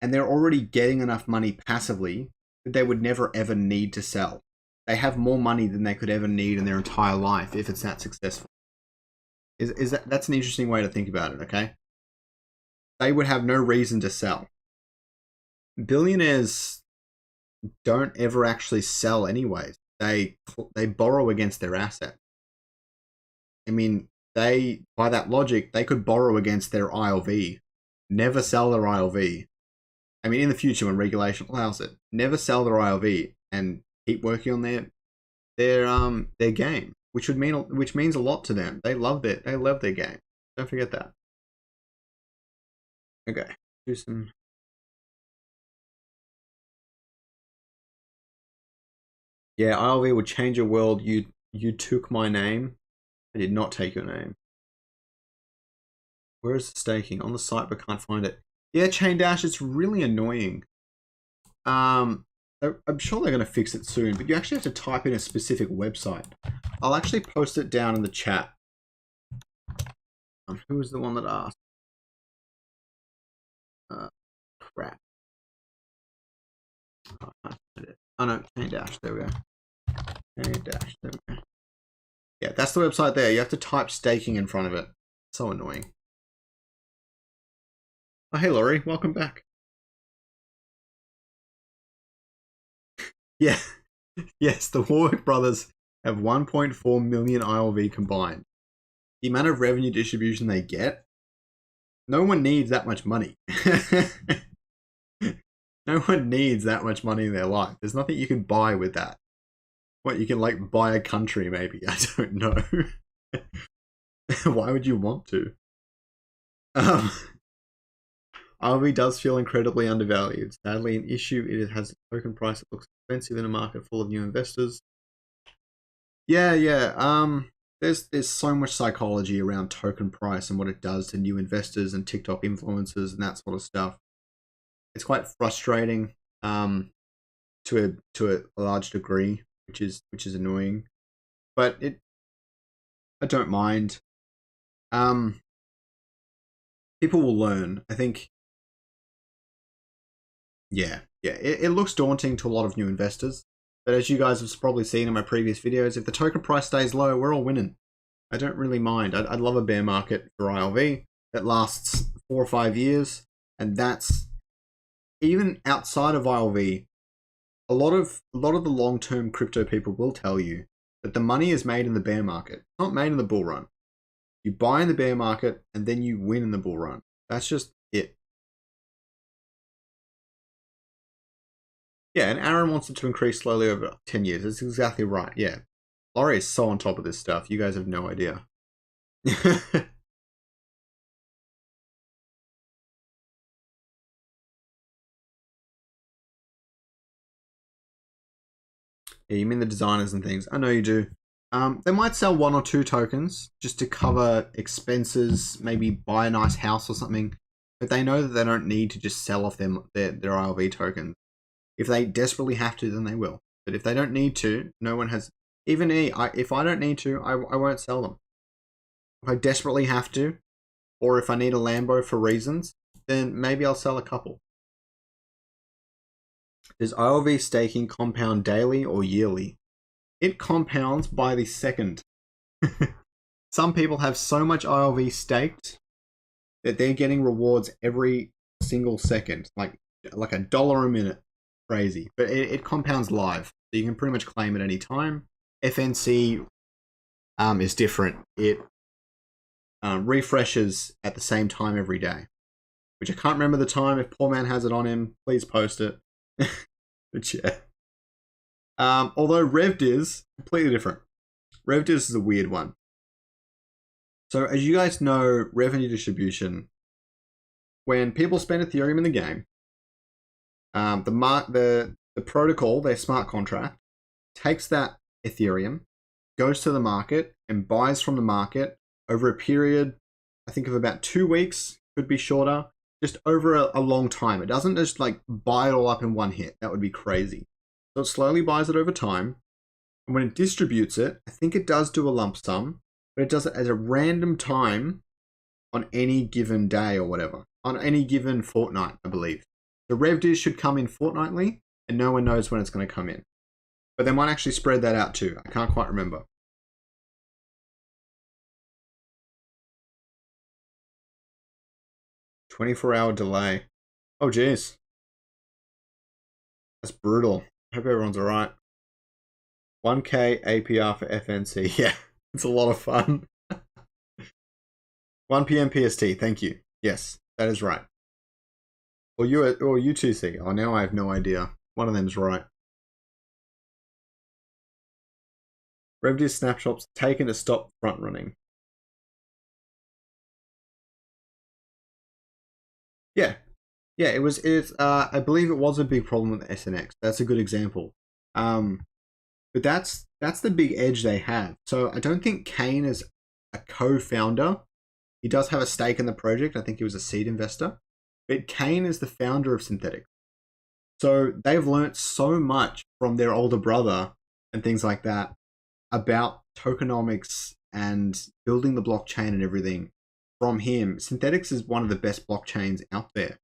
and they're already getting enough money passively that they would never ever need to sell. They have more money than they could ever need in their entire life if it's that successful. That's an interesting way to think about it, okay? They would have no reason to sell. Billionaires don't ever actually sell anyways. They borrow against their asset. I mean, by that logic, they could borrow against their ILV, never sell their ILV. I mean, in the future when regulation allows it, never sell their ILV and keep working on their game, which means a lot to them. They love their game. Don't forget that. Okay, do some. Yeah, ILV would change your world. You took my name. I did not take your name. Where is the staking? On the site, but can't find it. Yeah, Chain Dash, it's really annoying. I'm sure they're going to fix it soon, but you actually have to type in a specific website. I'll actually post it down in the chat. Who was the one that asked? Crap. Oh, I can't find it. Oh no, Chain Dash. There we go. Chain Dash. There we go. Yeah, that's the website there. You have to type staking in front of it. So annoying. Oh, hey, Laurie. Welcome back. Yeah. Yes, the Warwick brothers have 1.4 million ILV combined. The amount of revenue distribution they get, no one needs that much money. No one needs that much money in their life. There's nothing you can buy with that. What, you can like buy a country maybe? I don't know. Why would you want to? ILV does feel incredibly undervalued. Sadly, an issue it has a token price that looks expensive in a market full of new investors. Yeah. There's so much psychology around token price and what it does to new investors and TikTok influencers and that sort of stuff. It's quite frustrating, to a large degree, which is annoying. But I don't mind. People will learn. I think. Yeah. It looks daunting to a lot of new investors. But as you guys have probably seen in my previous videos, if the token price stays low, we're all winning. I don't really mind. I'd love a bear market for ILV that lasts 4 or 5 years. And that's, even outside of ILV, a lot of the long-term crypto people will tell you that the money is made in the bear market. It's not made in the bull run. You buy in the bear market and then you win in the bull run. That's just it. Yeah, and Aaron wants it to increase slowly over 10 years. That's exactly right. Yeah. Laurie is so on top of this stuff. You guys have no idea. Yeah, you mean the designers and things. I know you do. They might sell 1 or 2 tokens just to cover expenses, maybe buy a nice house or something. But they know that they don't need to just sell off their ILV tokens. If they desperately have to, then they will. But if they don't need to, no one has. Even me, if I don't need to, I won't sell them. If I desperately have to, or if I need a Lambo for reasons, then maybe I'll sell a couple. Does ILV staking compound daily or yearly? It compounds by the second. Some people have so much ILV staked that they're getting rewards every single second, like $1 a minute. Crazy. But it compounds live, so you can pretty much claim at any time. FNC is different. It refreshes at the same time every day, which I can't remember the time. If Poor Man has it on him, please post it. But yeah. Although RevDiz is completely different. RevDiz is a weird one. So as you guys know, revenue distribution, when people spend Ethereum in the game, the protocol, their smart contract, takes that Ethereum, goes to the market and buys from the market over a period, I think of about 2 weeks, could be shorter, just over a long time. It doesn't just like buy it all up in one hit. That would be crazy. So it slowly buys it over time. And when it distributes it, I think it does do a lump sum, but it does it at a random time on any given day or whatever, on any given fortnight, I believe. The RevDiz should come in fortnightly, and no one knows when it's going to come in. But they might actually spread that out too. I can't quite remember. "24-hour delay." Oh, geez. That's brutal. I hope everyone's alright. 1K APR for FNC. Yeah, it's a lot of fun. 1 PM PST. Thank you. Yes, that is right. Or U2C. Oh, now I have no idea. One of them's right. RevDiz snapshots taken to stop front running. Yeah. Yeah, I believe it was a big problem with SNX. That's a good example. But that's the big edge they have. So I don't think Kane is a co-founder. He does have a stake in the project. I think he was a seed investor. But Kane is the founder of Synthetic. So they've learnt so much from their older brother and things like that about tokenomics and building the blockchain and everything from him. Synthetics is one of the best blockchains out there.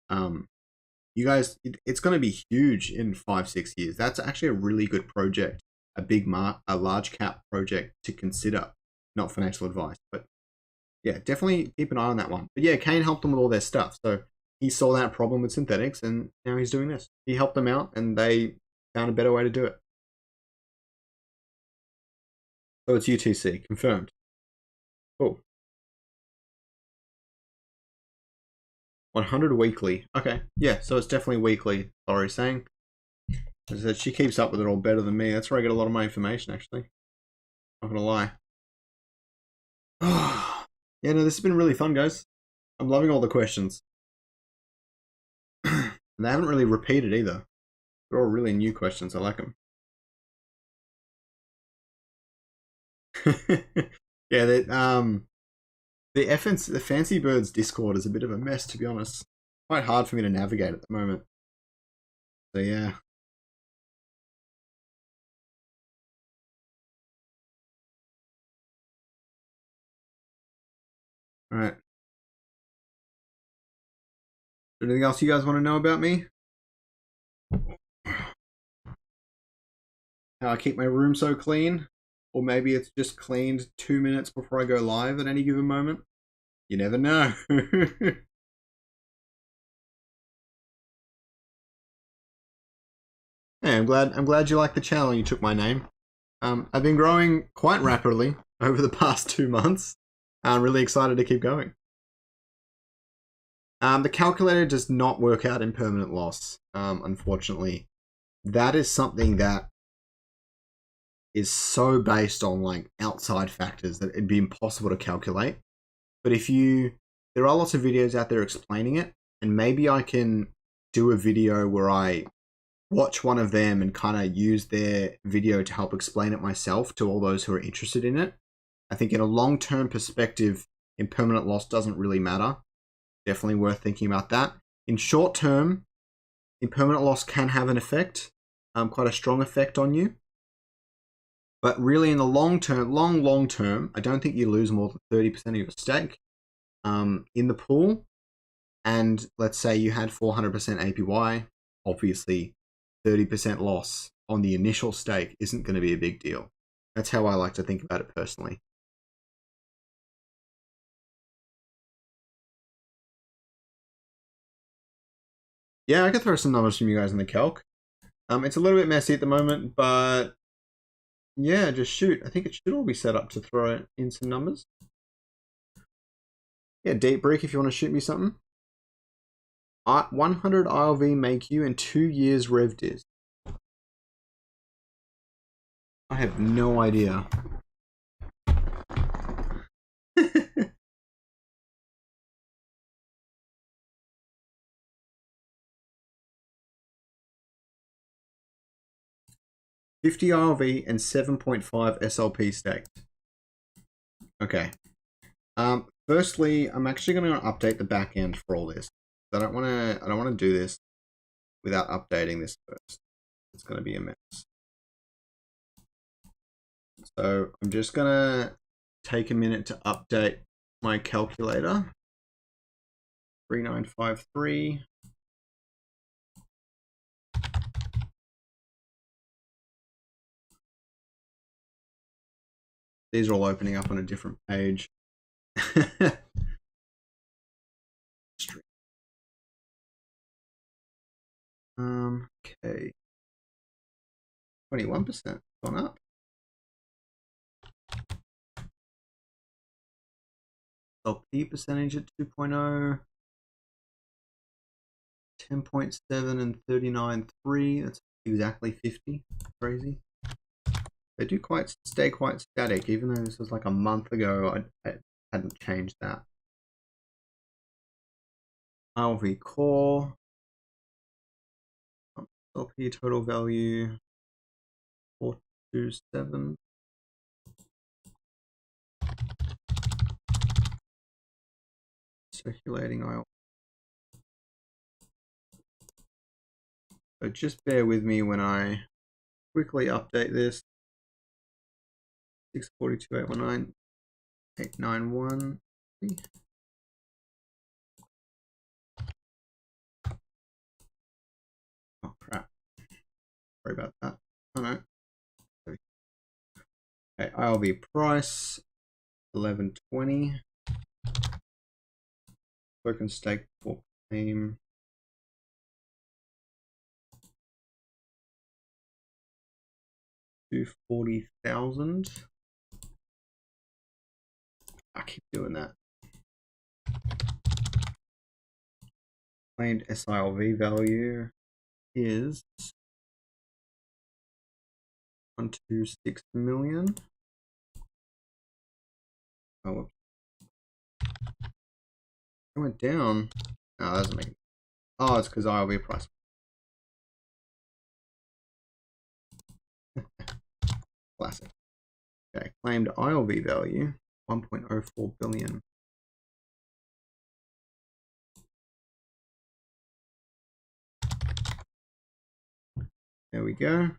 You guys, it's going to be huge in 5-6 years. That's actually a really good project. a large cap project to consider. Not financial advice, but yeah, definitely keep an eye on that one. But yeah, Kane helped them with all their stuff. So he saw that problem with synthetics, and now he's doing this. He helped them out, and they found a better way to do it. So it's UTC, confirmed. Cool. 100 weekly. Okay, yeah, so it's definitely weekly. Sorry, saying. As I said, she keeps up with it all better than me. That's where I get a lot of my information, actually. Not gonna lie. Yeah, no, this has been really fun, guys. I'm loving all the questions. And they haven't really repeated either. They're all really new questions. I like them. Yeah, the Fancy Birds Discord is a bit of a mess, to be honest. Quite hard for me to navigate at the moment. So yeah. All right. Anything else you guys want to know about me? How I keep my room so clean? Or maybe it's just cleaned 2 minutes before I go live at any given moment? You never know. Hey, I'm glad you like the channel and you took my name. I've been growing quite rapidly over the past 2 months. I'm really excited to keep going. The calculator does not work out in permanent loss, unfortunately. That is something that is so based on like outside factors that it'd be impossible to calculate. But there are lots of videos out there explaining it, and maybe I can do a video where I watch one of them and kind of use their video to help explain it myself to all those who are interested in it. I think in a long-term perspective, impermanent loss doesn't really matter. Definitely worth thinking about that. In short term, impermanent loss can have an effect, quite a strong effect on you. But really in the long term, I don't think you lose more than 30% of your stake in the pool. And let's say you had 400% APY, obviously 30% loss on the initial stake isn't going to be a big deal. That's how I like to think about it personally. Yeah, I could throw some numbers from you guys in the calc. It's a little bit messy at the moment, but yeah, just shoot. I think it should all be set up to throw in some numbers. Yeah, Deep Brick, if you want to shoot me something. 100 ILV make you in 2 years rev dis. I have no idea. $50 ILV and 7.5 SLP staked. Okay. Firstly, I'm actually going to update the back end for all this. I don't want to do this without updating this first. It's going to be a mess. So I'm just going to take a minute to update my calculator. 3953. These are all opening up on a different page. Okay. 21% gone up. LP percentage at 2.0. 10.7 and 39.3. That's exactly 50. Crazy. They do stay quite static, even though this was like a month ago. I hadn't changed that. ILV core. LP total value 427. Circulating ILV. So just bear with me when I quickly update this. 642.819 891. Oh crap. Sorry about that. Oh no. Okay, ILV price 11.20. Token stake for claim. $240,000. I keep doing that. Claimed sILV value is 126 million. Oh, whoops. It went down. No, that doesn't make it. Oh, it's because ILV price. Classic. Okay, claimed ILV value 1.04 billion. There we go.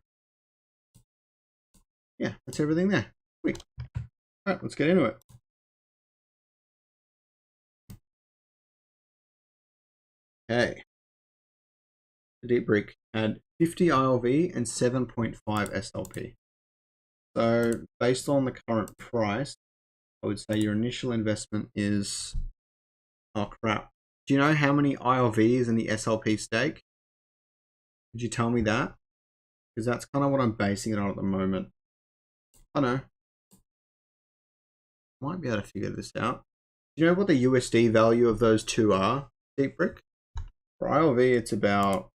Yeah, that's everything there. Sweet. All right, let's get into it. Okay. The deep brick had 50 ILV and 7.5 SLP. So based on the current price, I would say your initial investment is, oh crap. Do you know how many ILV is in the SLP stake? Could you tell me that? Because that's kind of what I'm basing it on at the moment. I know. Might be able to figure this out. Do you know what the USD value of those two are, Deep Brick? For ILV, it's about,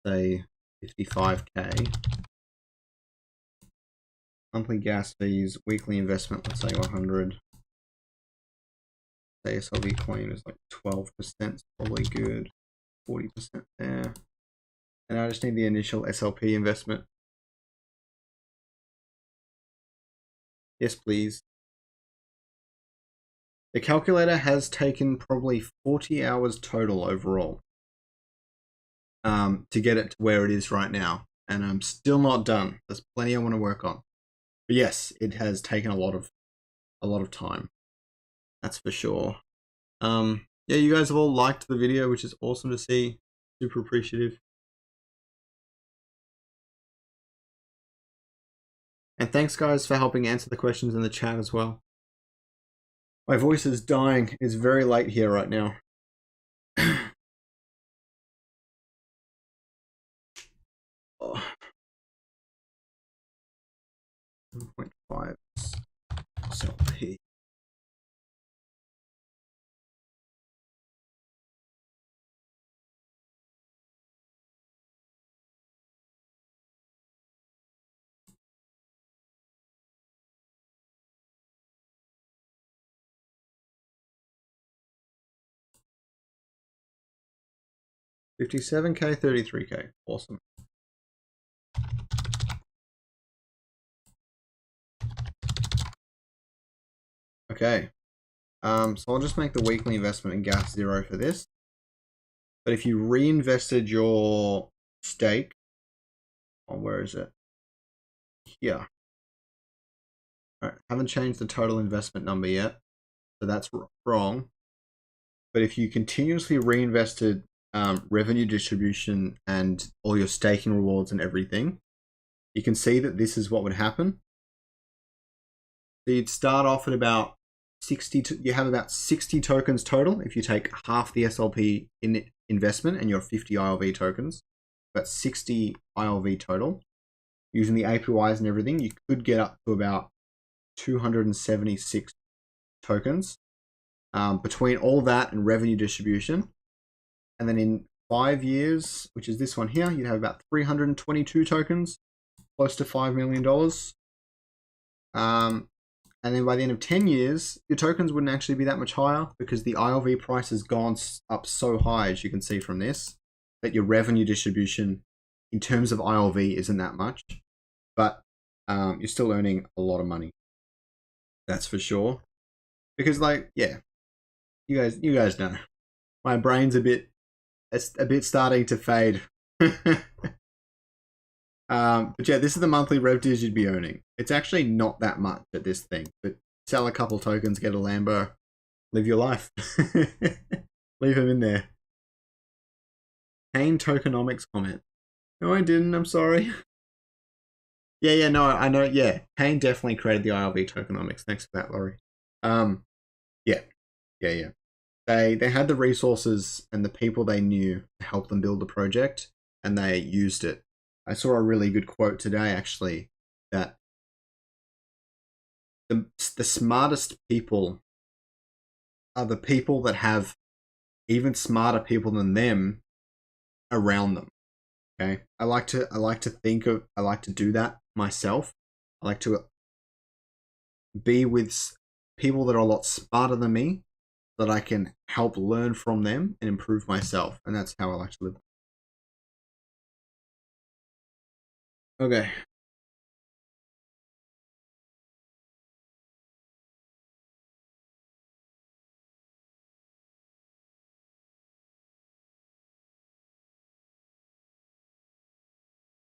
say, 55k. Monthly gas fees, weekly investment, let's say 100. Say SLV coin is like 12%, probably good. 40% there. And I just need the initial SLP investment. Yes, please. The calculator has taken probably 40 hours total overall to get it to where it is right now. And I'm still not done. There's plenty I want to work on. But yes, it has taken a lot of time. That's for sure. Yeah, you guys have all liked the video, which is awesome to see. Super appreciative. And thanks guys for helping answer the questions in the chat as well. My voice is dying. It's very late here right now. Oh. 1.5 SLP. $57K, $33K. Awesome. Okay. So I'll just make the weekly investment in gas 0 for this. But if you reinvested your stake, oh, where is it? Here. All right, haven't changed the total investment number yet, so that's wrong. But if you continuously reinvested revenue distribution and all your staking rewards and everything, you can see that this is what would happen. So you'd start off at about 60. You have about 60 tokens total if you take half the SLP in investment and your 50 ILV tokens. That's 60 ILV total. Using the APYs and everything, you could get up to about 276 tokens between all that and revenue distribution. And then in 5 years, which is this one here, you'd have about 322 tokens, close to $5 million. And then by the end of 10 years, your tokens wouldn't actually be that much higher because the ILV price has gone up so high, as you can see from this, that your revenue distribution in terms of ILV isn't that much. But you're still earning a lot of money. That's for sure. Because, like, yeah, you guys know, my brain's a bit starting to fade. But yeah, this is the monthly rev dues you'd be earning. It's actually not that much at this thing, but sell a couple tokens, get a Lambo, live your life. Leave them in there. Kane tokenomics comment. No, I didn't. I'm sorry. Yeah, no, I know. Yeah, Kane definitely created the ILV tokenomics. Thanks for that, Laurie. Um, yeah, yeah. They had the resources and the people they knew to help them build the project, and they used it. I saw a really good quote today, actually, that the smartest people are the people that have even smarter people than them around them. Okay, I like to do that myself. I like to be with people that are a lot smarter than me, so that I can help learn from them and improve myself, and that's how I like to live. Okay.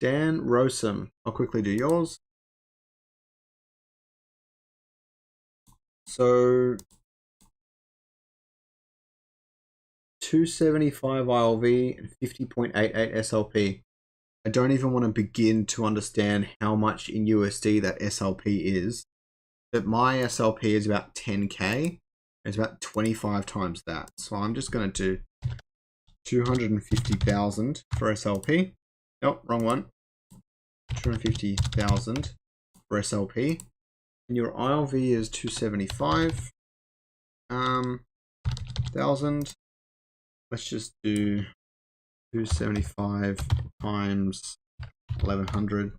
Dan Rosum. I'll quickly do yours. So 275 ILV and 50.88 SLP. I don't even want to begin to understand how much in USD that SLP is, but my SLP is about 10k. It's about 25 times that. So I'm just going to do 250,000 for SLP. Oh, wrong one. 250,000 for SLP. And your ILV is 275. 1,000. Let's just do 275 times 1100.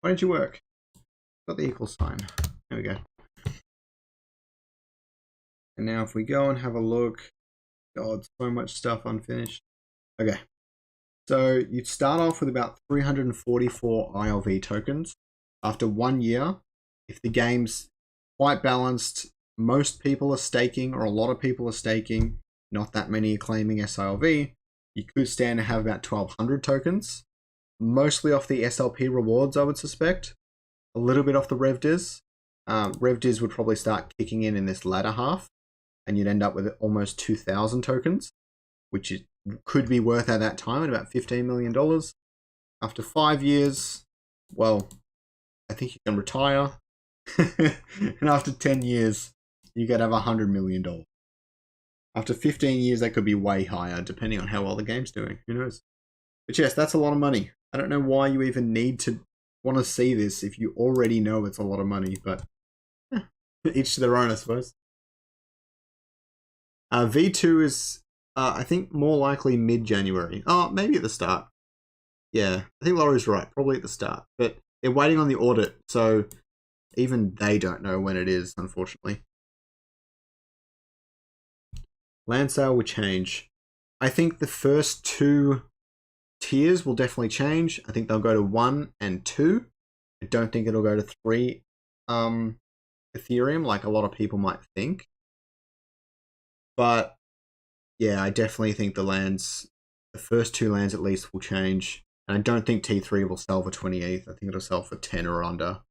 Why did you work? Got the equal sign. There we go. And now if we go and have a look, God, so much stuff unfinished. Okay. So you'd start off with about 344 ILV tokens. After 1 year, if the game's quite balanced, most people are staking, or a lot of people are staking, not that many are claiming sILV, you could stand to have about 1,200 tokens. Mostly off the SLP rewards, I would suspect. A little bit off the RevDiz. RevDiz would probably start kicking in this latter half, and you'd end up with almost 2,000 tokens, which could be worth at that time at about $15 million. After 5 years, well, I think you can retire. And after 10 years, you could have $100 million. After 15 years, that could be way higher, depending on how well the game's doing. Who knows? But yes, that's a lot of money. I don't know why you even need to want to see this if you already know it's a lot of money, but each to their own, I suppose. V2 is, I think, more likely mid-January. Oh, maybe at the start. Yeah, I think Laurie's right. Probably at the start. But they're waiting on the audit, so even they don't know when it is, unfortunately. Land sale will change. I think the first 2 tiers will definitely change. I think they'll go to 1 and 2. I don't think it'll go to 3 Ethereum like a lot of people might think. But yeah, I definitely think the first 2 lands at least will change. And I don't think T3 will sell for 20 ETH. I think it'll sell for 10 or under.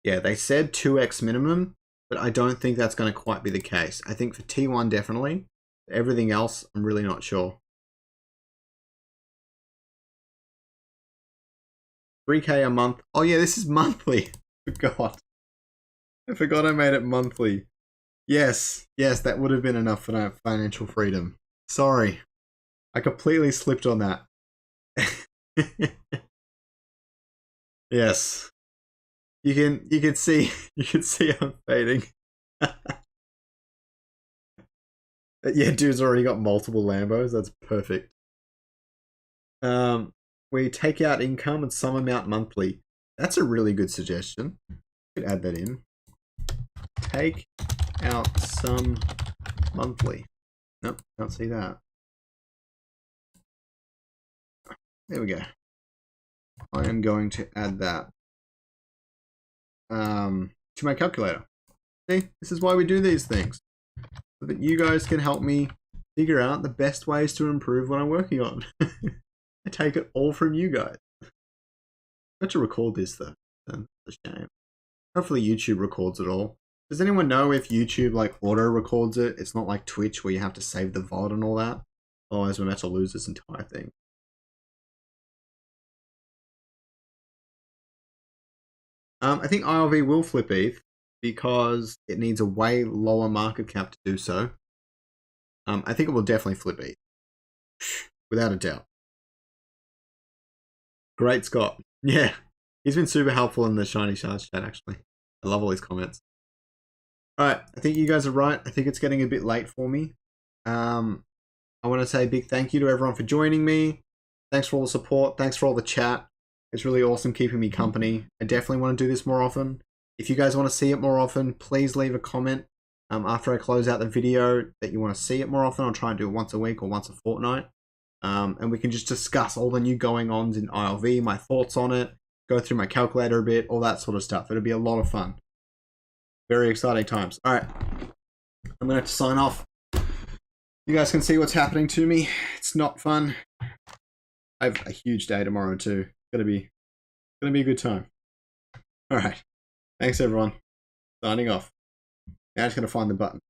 Yeah, they said 2x minimum, but I don't think that's going to quite be the case. I think for T1 definitely. Everything else, I'm really not sure. 3k a month. Oh yeah, this is monthly. God. I forgot I made it monthly. Yes, that would have been enough for financial freedom. Sorry. I completely slipped on that. Yes. You can see I'm fading. Yeah, dude's already got multiple Lambos. That's perfect. We take out income and some amount monthly. That's a really good suggestion. Could add that in. Take out some monthly. Nope, can't see that. There we go. I am going to add that to my calculator. See, this is why we do these things, so that you guys can help me figure out the best ways to improve what I'm working on. I take it all from you guys. I have to record this though. That's a shame. Hopefully YouTube records it all. Does anyone know if YouTube like auto records it? It's not like Twitch where you have to save the VOD and all that. Otherwise we're about to lose this entire thing. I think ILV will flip ETH because it needs a way lower market cap to do so. I think it will definitely flip ETH. Without a doubt. Great Scott. Yeah. He's been super helpful in the Shiny Shards chat, actually. I love all his comments. Alright, I think you guys are right. I think it's getting a bit late for me. I want to say a big thank you to everyone for joining me. Thanks for all the support. Thanks for all the chat. It's really awesome keeping me company. I definitely want to do this more often. If you guys want to see it more often, please leave a comment after I close out the video that you want to see it more often. I'll try and do it once a week or once a fortnight. And we can just discuss all the new going-ons in ILV, my thoughts on it, go through my calculator a bit, all that sort of stuff. It'll be a lot of fun. Very exciting times. All right, I'm gonna have to sign off. You guys can see what's happening to me. It's not fun. I have a huge day tomorrow too. It's gonna be a good time. All right, thanks everyone. Signing off. Now I just gotta find the button.